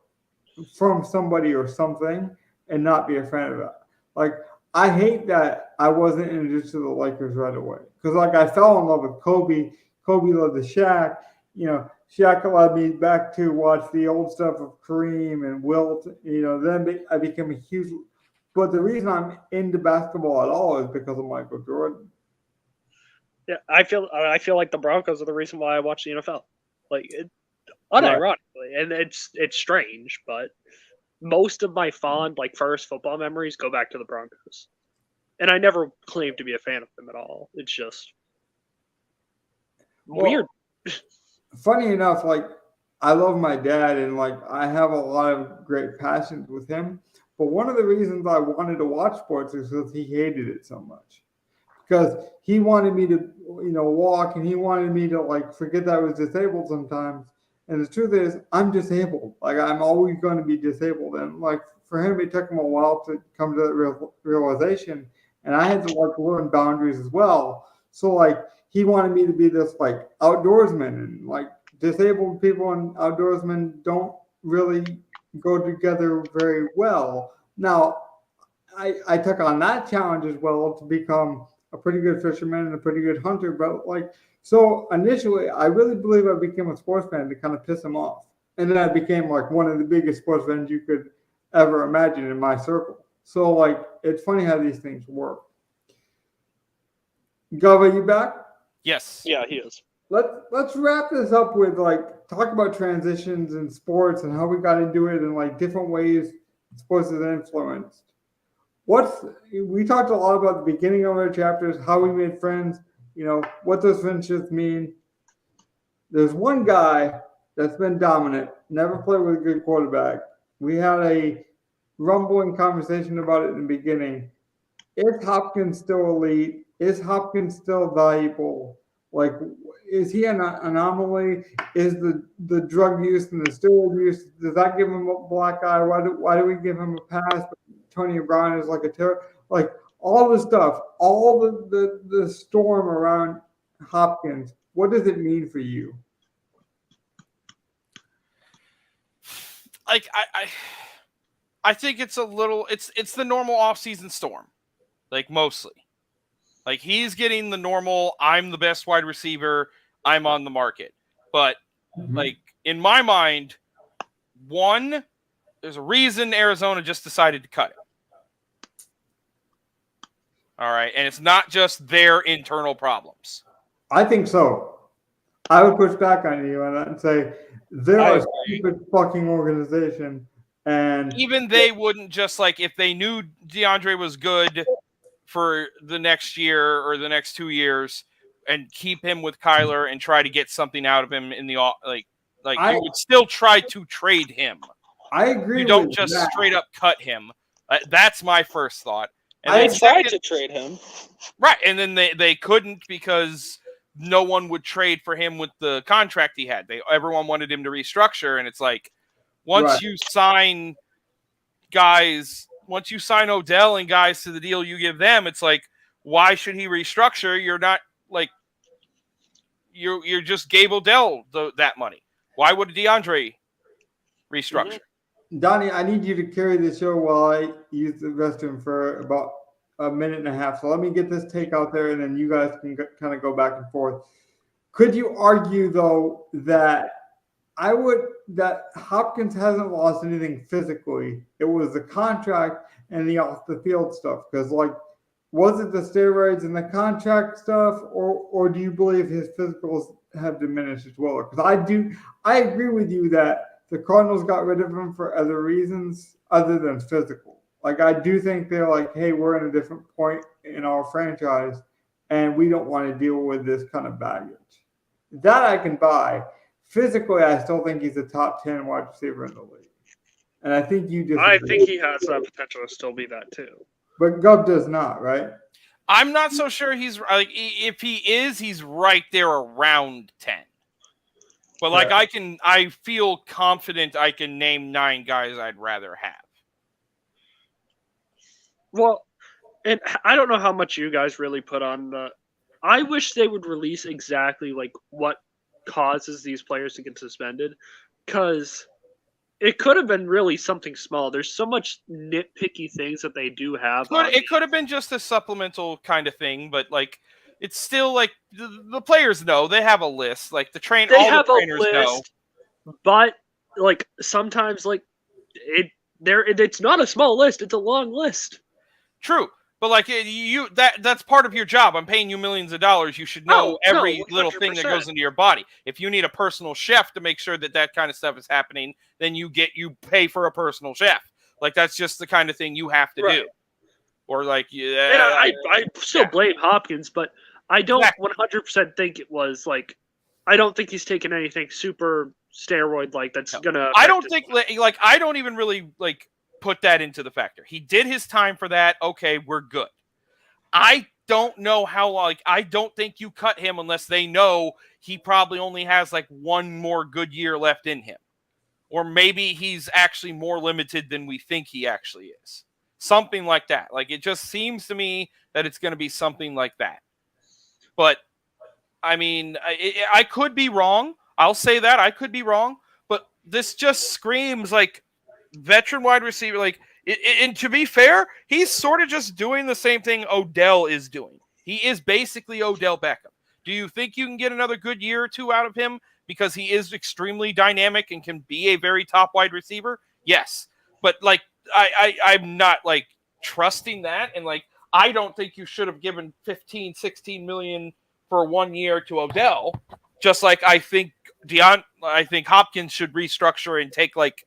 from somebody or something and not be a fan of it. Like I hate that I wasn't introduced to the Lakers right away, because like I fell in love with Kobe. Kobe loved the Shaq. You know, Shaq allowed me back to watch the old stuff of Kareem and Wilt. You know, then I became a huge. But the reason I'm into basketball at all is because of Michael Jordan. Yeah, I feel like the Broncos are the reason why I watch the NFL. Like, unironically, and it's strange, but most of my fond like first football memories go back to the Broncos, and I never claimed to be a fan of them at all. It's just weird. Funny enough, like I love my dad, and like I have a lot of great passions with him. But one of the reasons I wanted to watch sports is because he hated it so much. Because he wanted me to, you know, walk, and he wanted me to like forget that I was disabled sometimes. And the truth is, I'm disabled. Like, I'm always going to be disabled. And like for him, it took him a while to come to that realization. And I had to like learn boundaries as well. So like he wanted me to be this like outdoorsman, and like disabled people and outdoorsmen don't really go together very well. Now, I took on that challenge as well to become a pretty good fisherman and a pretty good hunter. But like, so initially, I really believe I became a sports fan to kind of piss him off, and then I became like one of the biggest sports fans you could ever imagine in my circle. So like, it's funny how these things work. Gov, are you back? Yes. Yeah, he is. Let's wrap this up with like talk about transitions in sports and how we got into it and like different ways sports is influenced. We talked a lot about the beginning of our chapters, how we made friends, what those friendships mean. There's one guy that's been dominant, never played with a good quarterback. We had a rumbling conversation about it in the beginning. Is Hopkins still elite? Is Hopkins still valuable? Like, is he an anomaly? Is the drug use and the steroid use, does that give him a black eye? Why do we give him a pass? Tony Brown is like a terror. Like all the stuff, all the storm around Hopkins. What does it mean for you? Like I think it's a little. It's the normal off-season storm, like mostly. Like he's getting the normal. I'm the best wide receiver. I'm on the market. But like in my mind, one, there's a reason Arizona just decided to cut it. All right, and it's not just their internal problems. I think so. I would push back on you on that and say they're a stupid fucking organization, and even they wouldn't just like if they knew DeAndre was good for the next year or the next 2 years and keep him with Kyler and try to get something out of him in the you would still try to trade him. I agree. You don't just straight up cut him. That's my first thought. And I tried to trade him. Right, and then they couldn't because no one would trade for him with the contract he had. Everyone wanted him to restructure, and it's like once you sign Odell and guys to the deal you give them, it's like, why should he restructure? You're not like you're just gave Odell that money. Why would DeAndre restructure? Donnie, I need you to carry the show while I use the restroom for about a minute and a half. So let me get this take out there, and then you guys can kind of go back and forth. Could you argue, though, that Hopkins hasn't lost anything physically? It was the contract and the off the field stuff. Because was it the steroids and the contract stuff, or do you believe his physicals have diminished as well? Because I agree with you that the Cardinals got rid of him for other reasons other than physical. Like, I do think they're like, hey, we're in a different point in our franchise, and we don't want to deal with this kind of baggage. That I can buy. Physically, I still think he's a top 10 wide receiver in the league. And I think you just. I think he has that potential to still be that too. But Gov does not, right? I'm not so sure he's like. If he is, he's right there around 10. But I feel confident I can name 9 guys I'd rather have. Well, and I don't know how much you guys really put on I wish they would release exactly like what causes these players to get suspended, because it could have been really something small. There's so much nitpicky things that they do have. It could have been just a supplemental kind of thing, but like it's still like the players know they have a list. Like the trainers know. But like sometimes like it's not a small list; it's a long list. True, but like that's part of your job. I'm paying you millions of dollars. You should know every little thing that goes into your body. If you need a personal chef to make sure that kind of stuff is happening, then you pay for a personal chef. Like that's just the kind of thing you have to do. Or like, I still blame Hopkins, but I don't 100% think it was like. I don't think he's taken anything super steroid like that's gonna. I don't think I don't even really like put that into the factor. He did his time for that. Okay, we're good. I don't know how, I don't think you cut him unless they know he probably only has like one more good year left in him. Or maybe he's actually more limited than we think he actually is. Something like that. Like, it just seems to me that it's going to be something like that. But, I mean, I could be wrong. I'll say that. I could be wrong. But this just screams like veteran wide receiver. Like, and to be fair, he's sort of just doing the same thing Odell is doing. He is basically Odell Beckham. Do you think you can get another good year or two out of him because he is extremely dynamic and can be a very top wide receiver? Yes. But, like, I'm not, like, trusting that. And, like, I don't think you should have given 15, 16 million for 1 year to Odell. Just like I think Hopkins should restructure and take, like,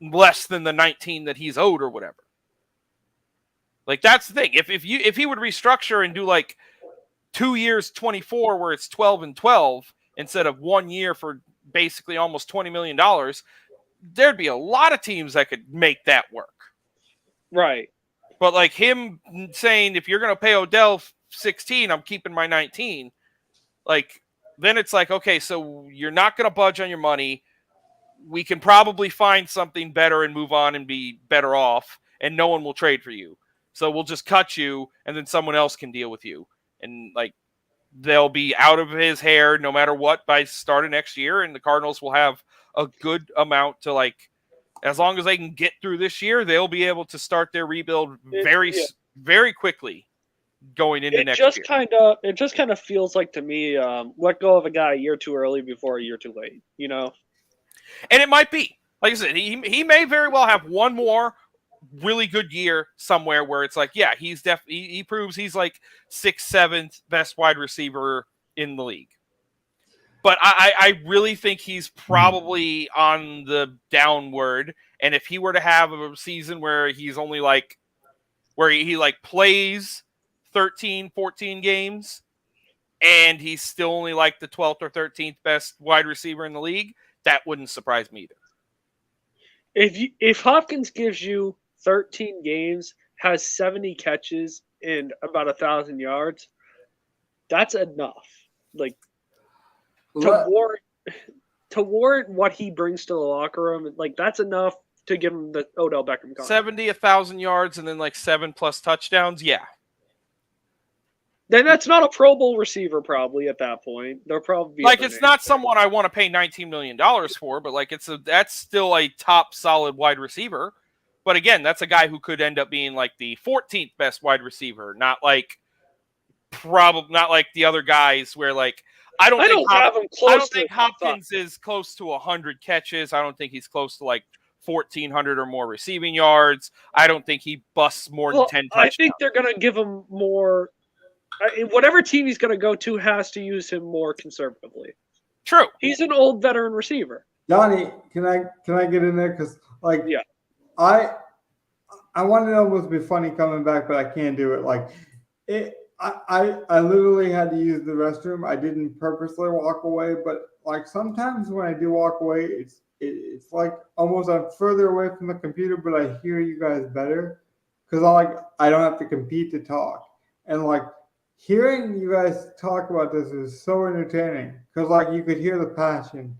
less than the 19 that he's owed or whatever. Like, that's the thing. If he would restructure and do like 2 years, 24, where it's 12 and 12 instead of 1 year for basically almost $20 million, there'd be a lot of teams that could make that work. Right. But like him saying, if you're going to pay Odell 16, I'm keeping my 19. Like, then it's like, okay, so you're not going to budge on your money. We can probably find something better and move on and be better off, and no one will trade for you. So we'll just cut you, and then someone else can deal with you. And, like, they'll be out of his hair no matter what by start of next year, and the Cardinals will have a good amount to, like, as long as they can get through this year, they'll be able to start their rebuild very quickly going into next year. It just kind of feels like to me, let go of a guy a year too early before a year too late, you know? And it might be. Like I said, he may very well have one more really good year somewhere where it's like, yeah, he proves he's like 6th, 7th best wide receiver in the league. But I really think he's probably on the downward. And if he were to have a season where he's only like, where he like plays 13, 14 games and he's still only like the 12th or 13th best wide receiver in the league, that wouldn't surprise me either. If Hopkins gives you 13 games, has 70 catches and about 1,000 yards, that's enough. Like, to warrant what he brings to the locker room, like, that's enough to give him the Odell Beckham contract. 70, 1,000 yards, and then like 7+ touchdowns. Yeah. Then that's not a Pro Bowl receiver probably at that point. They'll probably be like, it's not someone I want to pay $19 million for, but like that's still a top solid wide receiver. But again, that's a guy who could end up being like the 14th best wide receiver, not like the other guys where like I don't think Hopkins is close to 100 catches. I don't think he's close to like 1,400 or more receiving yards. I don't think he busts more than 10 touchdowns. I think they're going to give him more. Whatever team he's going to go to has to use him more conservatively. True. He's an old veteran receiver. Donnie, can I get in there? Because, like, yeah. I wanted to almost be funny coming back, but I can't do it. Like, I literally had to use the restroom. I didn't purposely walk away, but like sometimes when I do walk away, it's like almost I'm further away from the computer, but I hear you guys better because I don't have to compete to talk. And like hearing you guys talk about this is so entertaining because like you could hear the passion.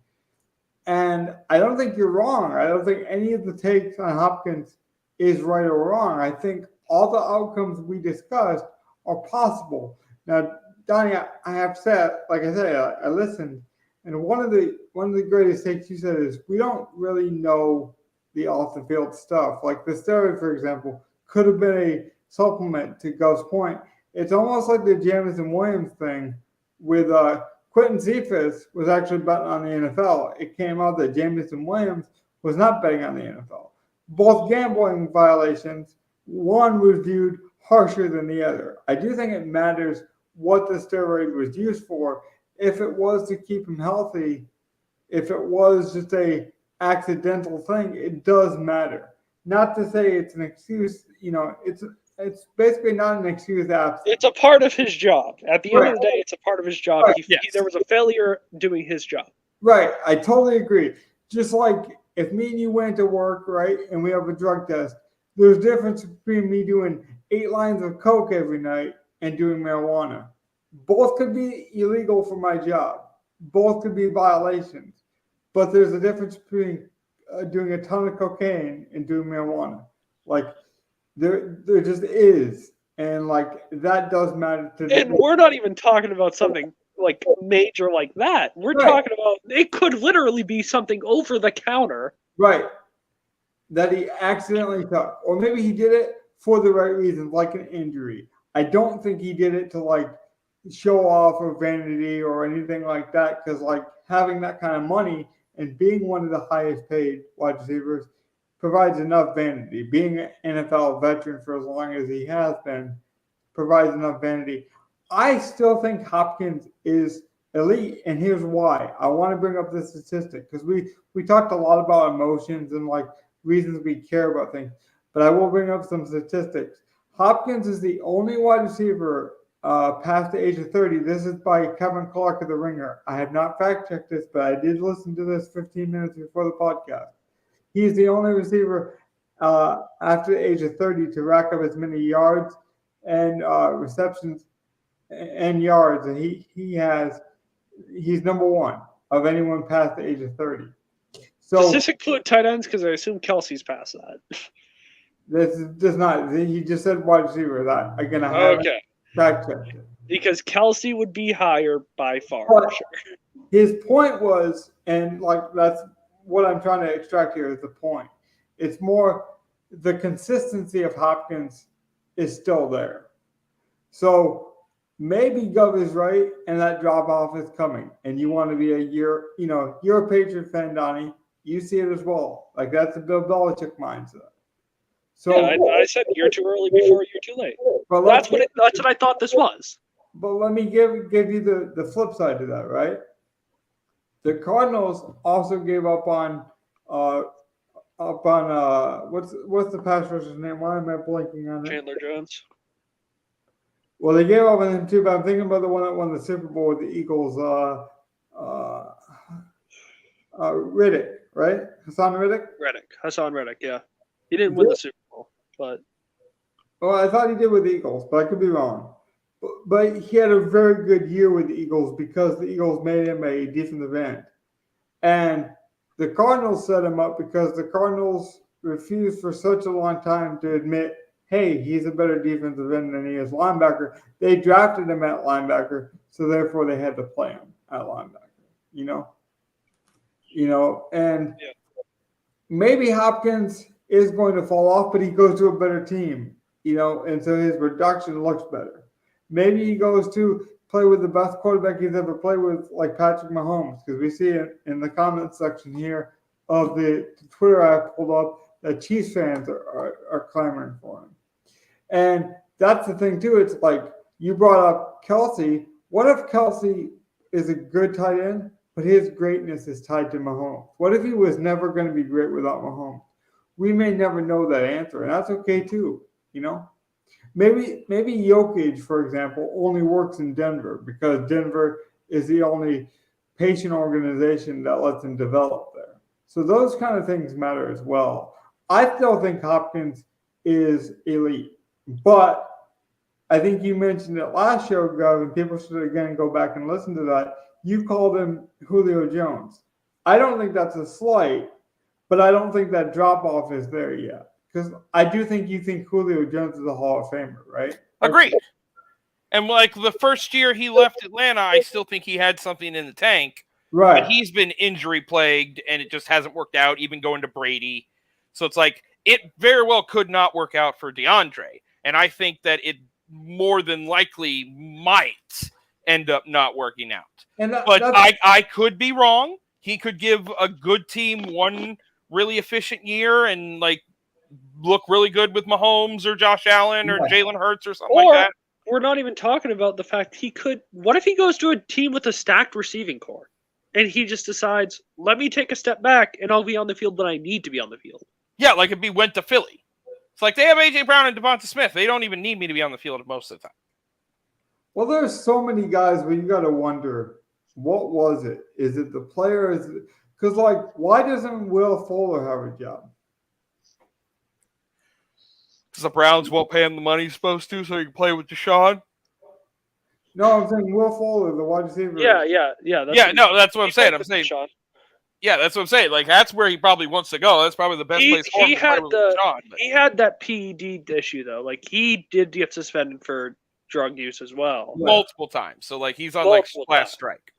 And I don't think you're wrong. I don't think any of the takes on Hopkins is right or wrong. I think all the outcomes we discussed are possible. Now, Donnie, I have said, like I said, I listened, and one of the greatest takes you said is we don't really know the off the field stuff. Like the steroid, for example, could have been a supplement to Gov's point. It's almost like the Jamison Williams thing with Quentin Cephas was actually betting on the NFL. It came out that Jamison Williams was not betting on the NFL. Both gambling violations, one was viewed harsher than the other. I do think it matters what the steroid was used for. If it was to keep him healthy, if it was just a accidental thing, it does matter. Not to say it's an excuse, it's basically not an excuse. It's a part of his job. At the end of the day, it's a part of his job. Right. There was a failure doing his job. Right. I totally agree. Just like if me and you went to work, right, and we have a drug test, there's a difference between me doing 8 lines of coke every night and doing marijuana. Both could be illegal for my job. Both could be violations. But there's a difference between doing a ton of cocaine and doing marijuana. Like, there just is. And, like, that does matter to And we're not even talking about something like major like that. We're talking about it could literally be something over the counter. Right. That he accidentally took. Or maybe he did it for the right reasons, like an injury. I don't think he did it to, like, show off or vanity or anything like that, because, like, having that kind of money and being one of the highest paid wide receivers provides enough vanity. Being an NFL veteran for as long as he has been provides enough vanity. I still think Hopkins is elite, and here's why. I want to bring up this statistic because we talked a lot about emotions and, like, reasons we care about things, but I will bring up some statistics. Hopkins is the only wide receiver past the age of 30. This is by Kevin Clark of The Ringer. I have not fact-checked this, but I did listen to this 15 minutes before the podcast. He's the only receiver after the age of 30 to rack up as many yards and receptions and yards. And he's number one of anyone past the age of 30. So does this include tight ends? Because I assume Kelsey's past that. This does not. He just said wide receiver. That again, I haven't fact-checked it. Because Kelsey would be higher by far. But sure. His point was, and, like, that's what I'm trying to extract here is the point. It's more the consistency of Hopkins is still there. So maybe Gov is right, and that drop off is coming. And you want to be you're a Patriot fan, Donnie. You see it as well. Like, that's the Bill Belichick mindset. So yeah, I said you're too early before you're too late. But that's what I thought this was. But let me give you the flip side to that, right? The Cardinals also gave up on what's the pass rusher's name? Why am I blanking on it? Chandler Jones. Well, they gave up on him too, but I'm thinking about the one that won the Super Bowl with the Eagles, Riddick, right? Hassan Riddick? Hassan Riddick, yeah. He didn't win the Super Bowl, but... Well, I thought he did with the Eagles, but I could be wrong. But he had a very good year with the Eagles because the Eagles made him a defensive end. And the Cardinals set him up because the Cardinals refused for such a long time to admit, hey, he's a better defensive end than he is linebacker. They drafted him at linebacker, so therefore they had to play him at linebacker, and maybe Hopkins is going to fall off, but he goes to a better team, and so his production looks better. Maybe he goes to play with the best quarterback he's ever played with, like Patrick Mahomes, because we see it in the comment section here of the Twitter I pulled up that Chiefs fans are clamoring for him. And that's the thing, too. It's like you brought up Kelsey. What if Kelsey is a good tight end, but his greatness is tied to Mahomes? What if he was never going to be great without Mahomes? We may never know that answer, and that's okay, too, Maybe Jokic, for example, only works in Denver because Denver is the only patient organization that lets him develop there. So those kind of things matter as well. I still think Hopkins is elite, but I think you mentioned it last show, Gov, and people should again go back and listen to that. You called him Julio Jones. I don't think that's a slight, but I don't think that drop-off is there yet. Because I do think you think Julio Jones is a Hall of Famer, right? Agreed. And like the first year he left Atlanta, I still think he had something in the tank. Right. But he's been injury plagued and it just hasn't worked out, even going to Brady. So it's like it very well could not work out for DeAndre. And I think that it more than likely might end up not working out. But I could be wrong. He could give a good team one really efficient year and like look really good with Mahomes or Josh Allen or Jalen Hurts or something like that. We're not even talking about the fact what if he goes to a team with a stacked receiving core and he just decides, let me take a step back and I'll be on the field when I need to be on the field. Yeah, like if he went to Philly. It's like they have A.J. Brown and Devonta Smith. They don't even need me to be on the field most of the time. Well, there's so many guys where you got to wonder, what was it? Is it the players? Because, like, why doesn't Will Fuller have a job? Because the Browns won't pay him the money he's supposed to so he can play with Deshaun? No, I'm saying Will Fuller, the wide receiver. Yeah. That's what I'm saying. I'm saying, Sean. yeah, that's what I'm saying. Like, that's where he probably wants to go. That's probably the best place for him. He had Sean, he had that PED issue though. Like he did get suspended for drug use as well. multiple times. So like he's on Multiple last times. strike.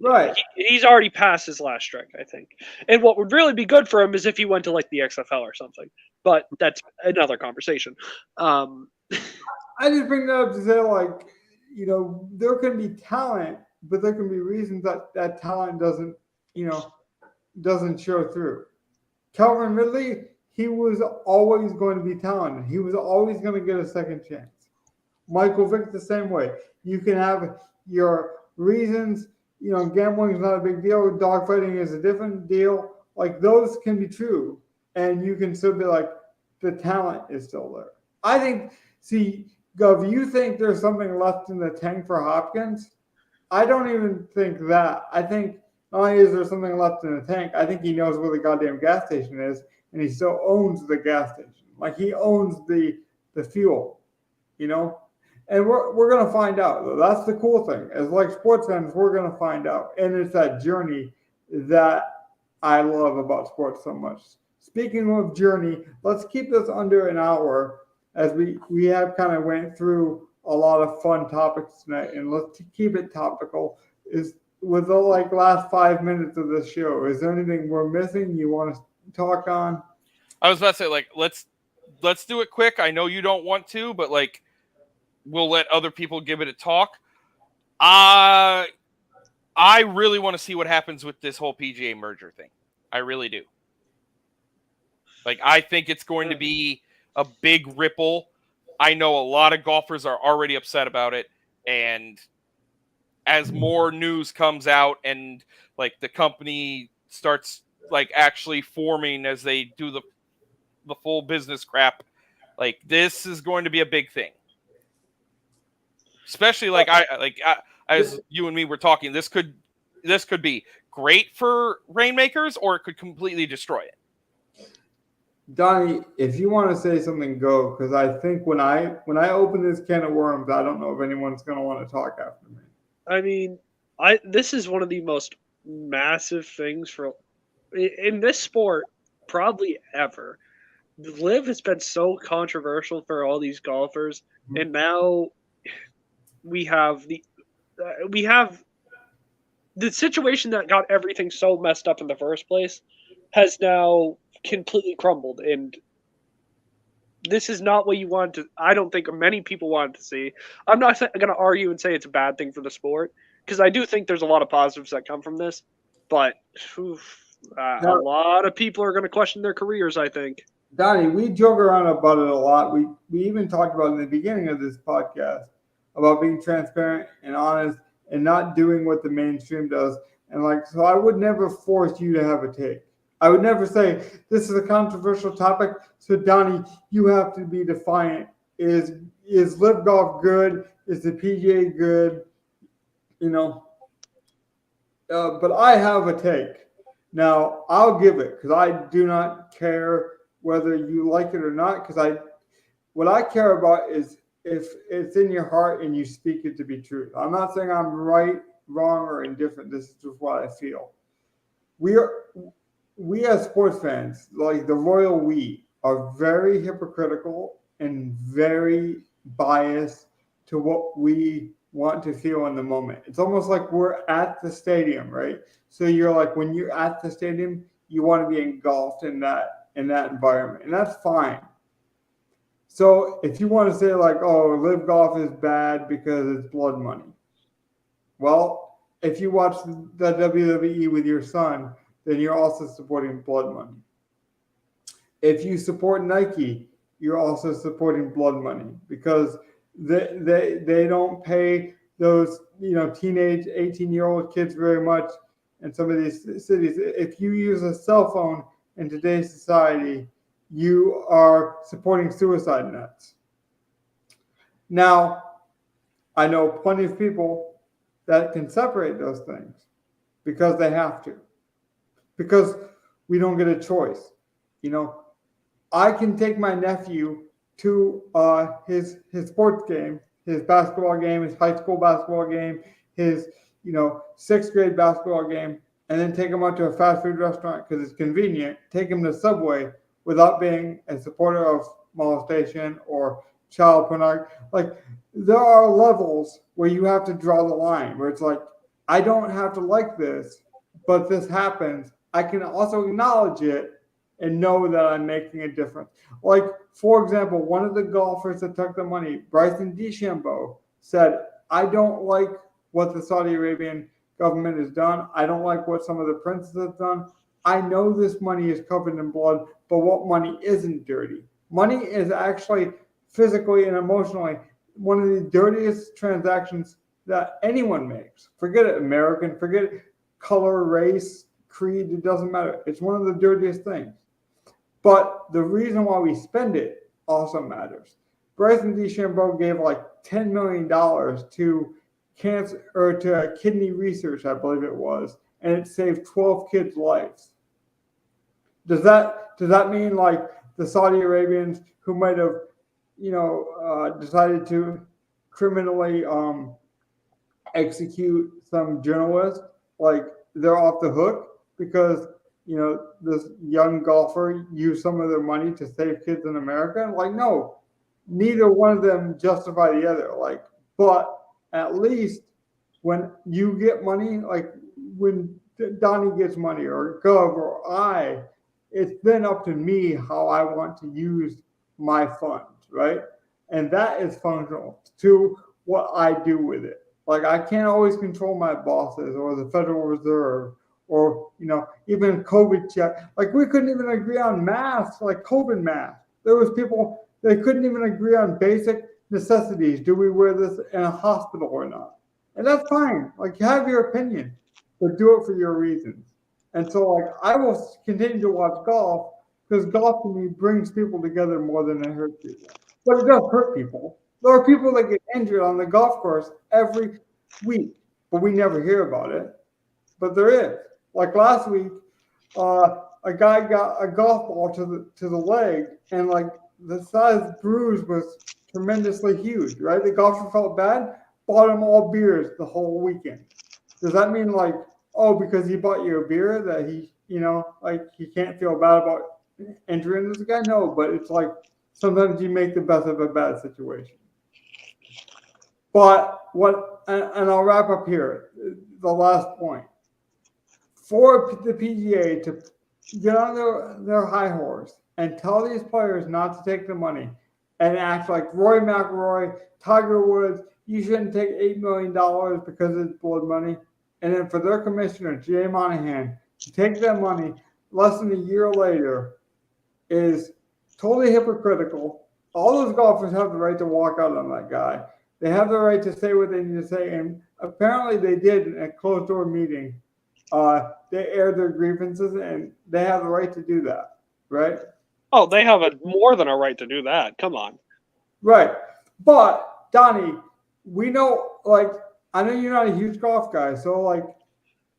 Right. He's already passed his last strike, I think. And what would really be good for him is if he went to like the XFL or something. But that's another conversation. I just bring that up to say, like, there can be talent, but there can be reasons that talent doesn't show through. Calvin Ridley, he was always going to be talented. He was always going to get a second chance. Michael Vick the same way. You can have your reasons. Gambling is not a big deal. Dogfighting is a different deal. Like, those can be true. And you can still be like, the talent is still there. I think, Gov, you think there's something left in the tank for Hopkins? I don't even think that. I think not only is there something left in the tank, I think he knows where the goddamn gas station is, and he still owns the gas station. Like, he owns the fuel, And we're going to find out, though. That's the cool thing. As like sports fans, we're going to find out. And it's that journey that I love about sports so much. Speaking of journey, let's keep this under an hour, as we have kind of went through a lot of fun topics tonight, and let's keep it topical. With the last 5 minutes of the show, is there anything we're missing you want to talk on? I was about to say, let's do it quick. I know you don't want to, but we'll let other people give it a talk. I really want to see what happens with this whole PGA merger thing. I really do. I think it's going to be a big ripple. I know a lot of golfers are already upset about it. And as more news comes out and the company starts actually forming as they do the full business crap, this is going to be a big thing. Especially as you and me were talking, this could be great for Rainmakers, or it could completely destroy it. Donnie, if you want to say something, go, because I think when I open this can of worms, I don't know if anyone's going to want to talk after me. I mean, this is one of the most massive things in this sport probably ever. Liv has been so controversial for all these golfers, and now we have the situation that got everything so messed up in the first place has now completely crumbled, and this is not what you want to. I don't think many people wanted to see. I'm not going to argue and say it's a bad thing for the sport, because I do think there's a lot of positives that come from this, but a lot of people are going to question their careers, I think. Donnie, we joke around about it a lot. We even talked about in the beginning of this podcast about being transparent and honest and not doing what the mainstream does. And so I would never force you to have a take. I would never say, this is a controversial topic, so Donnie, you have to be defiant. Is Liv Golf good? Is the PGA good? But I have a take. Now, I'll give it, because I do not care whether you like it or not, because what I care about is if it's in your heart and you speak it to be true. I'm not saying I'm right, wrong, or indifferent. This is just what I feel. We as sports fans, like the royal we, are very hypocritical and very biased to what we want to feel in the moment. It's almost like we're at the stadium, right? So you're when you're at the stadium, you want to be engulfed in that environment, and that's fine. So if you want to say Liv Golf is bad because it's blood money, well, if you watch the WWE with your son, then you're also supporting blood money. If you support Nike, you're also supporting blood money, because they don't pay those teenage 18-year-old kids very much in some of these cities. If you use a cell phone in today's society, you are supporting suicide nets. Now, I know plenty of people that can separate those things because they have to. Because we don't get a choice. I can take my nephew to his sports game his basketball game, his high school basketball game, his, sixth grade basketball game, and then take him out to a fast food restaurant because it's convenient, take him to Subway without being a supporter of molestation or child pornography. Like, there are levels where you have to draw the line where it's like, I don't have to like this, but this happens. I can also acknowledge it and know that I'm making a difference. Like, for example, one of the golfers that took the money, Bryson DeChambeau, said, I don't like what the Saudi Arabian government has done. I don't like what some of the princes have done. I know this money is covered in blood, but what money isn't dirty? Money is actually physically and emotionally one of the dirtiest transactions that anyone makes. Forget it, American, forget it, color, race, creed, it doesn't matter. It's one of the dirtiest things. But the reason why we spend it also matters. Bryson DeChambeau gave like $10 million to cancer or to kidney research, I believe it was, and it saved 12 kids' lives. Does that mean like the Saudi Arabians who might have, decided to criminally execute some journalist, like they're off the hook because this young golfer used some of their money to save kids in America? Like, no, neither one of them justify the other. Like, but at least when you get money, like when Donnie gets money or Gov or I, it's then up to me how I want to use my funds, right? And that is functional to what I do with it. Like, I can't always control my bosses or the Federal Reserve or, even COVID check. Like, we couldn't even agree on masks, like COVID masks. There was people, they couldn't even agree on basic necessities. Do we wear this in a hospital or not? And that's fine. Like, you have your opinion, but do it for your reasons. And so, like, I will continue to watch golf because golf to me brings people together more than it hurts people. But it does hurt people. There are people that get injured on the golf course every week, but we never hear about it. But there is. Like last week, a guy got a golf ball to the leg, and like the size bruise was tremendously huge. Right? The golfer felt bad, bought him all beers the whole weekend. Does that mean like, oh, because he bought you a beer that he, like he can't feel bad about injuring this guy? No, but it's like sometimes you make the best of a bad situation. But and I'll wrap up here, the last point. For the PGA to get on their high horse and tell these players not to take the money and act like Rory McIlroy, Tiger Woods, you shouldn't take $8 million because it's blood money. And then for their commissioner, Jay Monahan, to take that money less than a year later is totally hypocritical. All those golfers have the right to walk out on that guy. They have the right to say what they need to say. And apparently they did in a closed-door meeting. They aired their grievances, and they have the right to do that, right? Oh, they have more than a right to do that. Come on. Right. But, Donnie, we know, like, I know you're not a huge golf guy, so, like,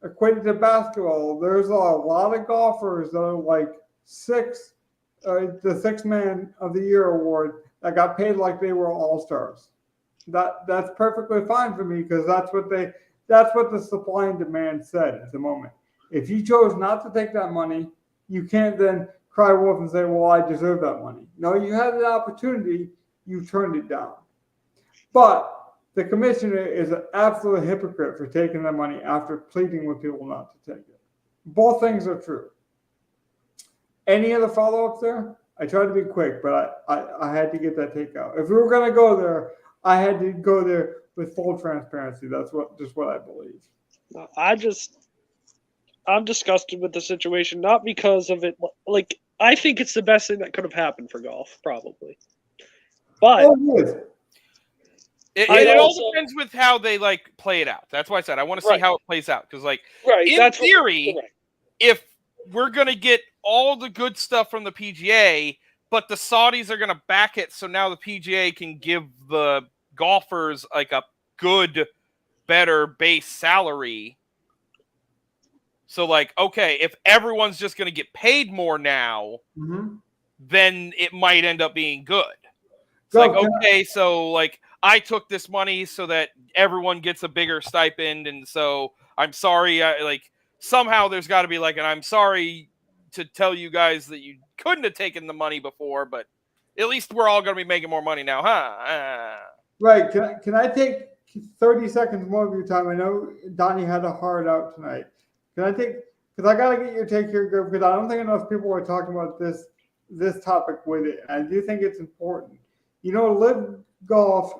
equated to basketball, there's a lot of golfers that are, like, the Sixth Man of the Year award that got paid like they were all-stars. That's perfectly fine for me because that's what the supply and demand said at the moment. If you chose not to take that money, you can't then cry wolf and say, well, I deserve that money. No, you had the opportunity, you turned it down. But the commissioner is an absolute hypocrite for taking that money after pleading with people not to take it. Both things are true. Any other follow-ups there? I tried to be quick, but I had to get that take out. If we were going to go there, I had to go there with full transparency. That's what I believe. I'm disgusted with the situation, not because of it. Like, I think it's the best thing that could have happened for golf, probably. But it all depends with how they like play it out. That's why I said I want to see how it plays out because, like, in theory, if we're gonna get all the good stuff from the PGA, but the Saudis are gonna back it, so now the PGA can give the golfers like a good, better base salary. So, like, okay, if everyone's just going to get paid more now, then it might end up being good. It's like, okay, so, like, I took this money so that everyone gets a bigger stipend, and so I'm sorry. Somehow there's got to be like, and I'm sorry to tell you guys that you couldn't have taken the money before, but at least we're all going to be making more money now, huh? Right. Can I take 30 seconds more of your time? I know Donnie had a hard out tonight. Can I take, because I got to get your take here, Griff, because I don't think enough people are talking about this topic with it. And I do think it's important. Liv Golf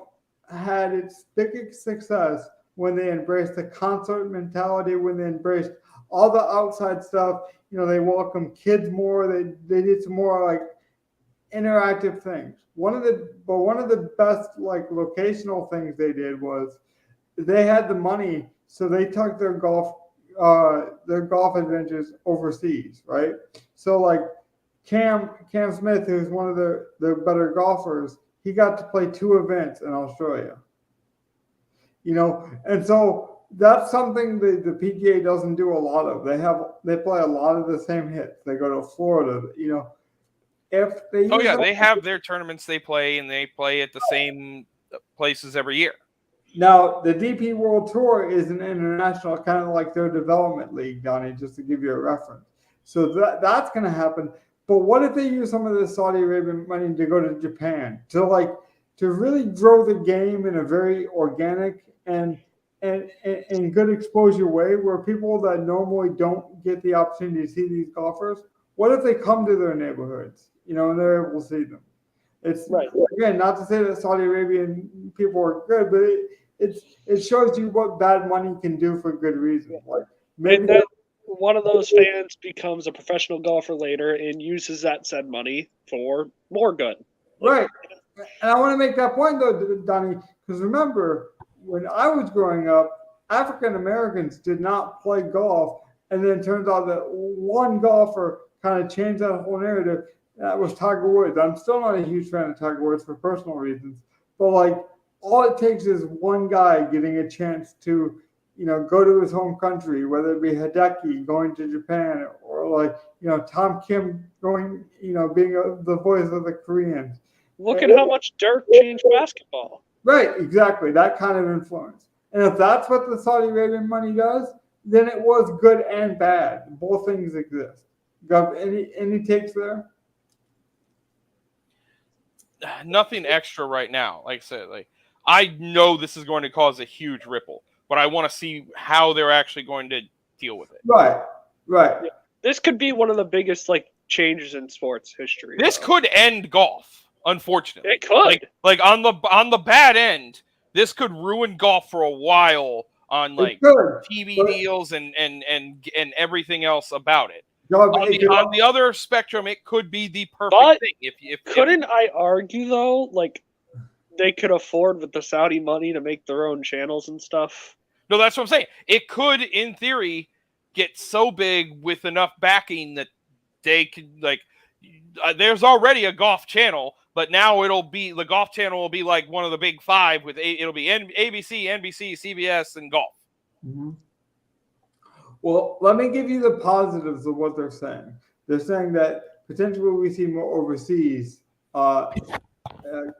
had its biggest success when they embraced the concert mentality, when they embraced all the outside stuff. They welcomed kids more. They did some more like interactive things. One of the best like locational things they did was they had the money, so they took their golf adventures overseas, right? So like Cam Smith, who's one of their better golfers, he got to play 2 events in Australia. And so that's something the PGA doesn't do a lot of. They play a lot of the same hits. They go to Florida, if they they have their tournaments they play, and they play at the same places every year. Now, the DP World Tour is an international, kind of like their development league, Donnie, just to give you a reference. So that's going to happen. But what if they use some of the Saudi Arabian money to go to Japan to really grow the game in a very organic and good exposure way, where people that normally don't get the opportunity to see these golfers, what if they come to their neighborhoods, and they're able to see them? It's right. Again, not to say that Saudi Arabian people are good, but it shows you what bad money can do for good reason. Like maybe that one of those fans becomes a professional golfer later and uses that said money for more good. Right. And I want to make that point though, Donnie, because remember, when I was growing up, African Americans did not play golf, and then it turns out that one golfer kind of changed that whole narrative. That was Tiger Woods. I'm still not a huge fan of Tiger Woods for personal reasons, but like all it takes is one guy getting a chance to, go to his home country, whether it be Hideki going to Japan, or like, Tom Kim going, being the voice of the Koreans. Look at how much dirt changed basketball. Right, exactly. That kind of influence. And if that's what the Saudi Arabian money does, then it was good and bad. Both things exist. Gov, any takes there? Nothing extra right now. Like I said, I know this is going to cause a huge ripple, but I want to see how they're actually going to deal with it. Right. Yeah. This could be one of the biggest changes in sports history. This could end golf, unfortunately. It could. Like on the bad end, this could ruin golf for a while on TV deals and everything else about it. On the other spectrum, it could be the perfect thing. If couldn't I argue though, they could afford with the Saudi money to make their own channels and stuff? No, that's what I'm saying. It could, in theory, get so big with enough backing that they could there's already a golf channel, but now the golf channel will be like one of the big 5 it'll be ABC, NBC, CBS, and golf. Mm-hmm. Well, let me give you the positives of what they're saying. They're saying that potentially we see more overseas golf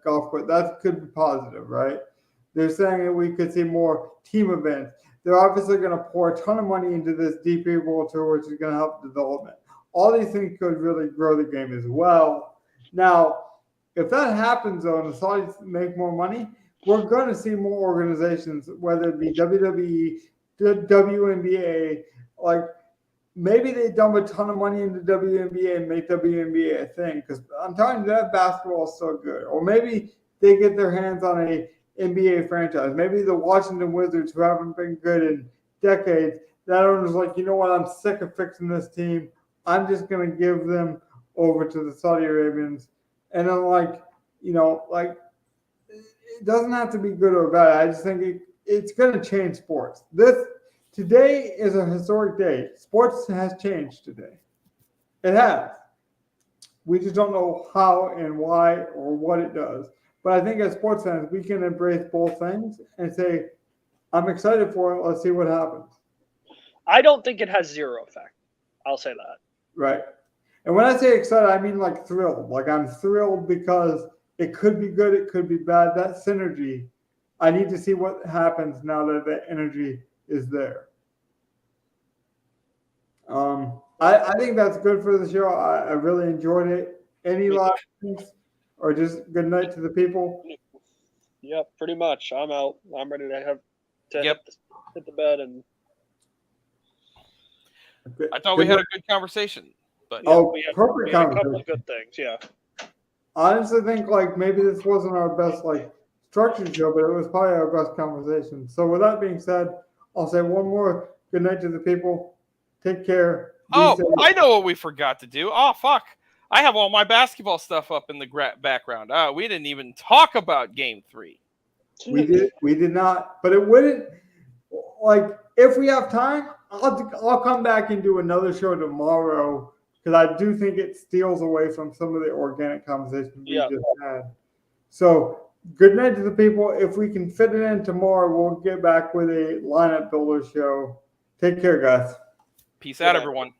course. That could be positive, right? They're saying that we could see more team events. They're obviously going to pour a ton of money into this DP World Tour, which is going to help development. All these things could really grow the game as well. Now, if that happens, though, and the Saudis make more money, we're going to see more organizations, whether it be WWE, WNBA, maybe they dump a ton of money into WNBA and make WNBA a thing, because I'm telling you that basketball is so good. Or maybe they get their hands on a NBA franchise. Maybe the Washington Wizards, who haven't been good in decades, that owner's like, you know what, I'm sick of fixing this team. I'm just going to give them over to the Saudi Arabians. And then it doesn't have to be good or bad. I just think it's going to change sports. Today is a historic day. Sports has changed today. It has. We just don't know how and why or what it does. But I think as sports fans, we can embrace both things and say, I'm excited for it. Let's see what happens. I don't think it has zero effect. I'll say that. Right. And when I say excited, I mean thrilled. I'm thrilled because it could be good, it could be bad. That synergy I need to see what happens now that the energy is there. I think that's good for the show. I really enjoyed it. Any last things, or just good night to the people? Yep, pretty much. I'm out. I'm ready to Yep. hit the bed and. I thought we had a good conversation, but Oh, we had perfect a couple conversation. of good things. Yeah. I honestly think like maybe this wasn't our best like structured show, but it was probably our best conversation. So with that being said, I'll say one more good night to the people. Take care. Be safe. I know what we forgot to do. Oh, fuck. I have all my basketball stuff up in the background. We didn't even talk about Game 3. We did not, but it wouldn't like if we have time. I'll come back and do another show tomorrow because I do think it steals away from some of the organic conversation we just had. So good night to the people. If we can fit it in tomorrow, we'll get back with a lineup builder show. Take care, guys. Peace out, everyone.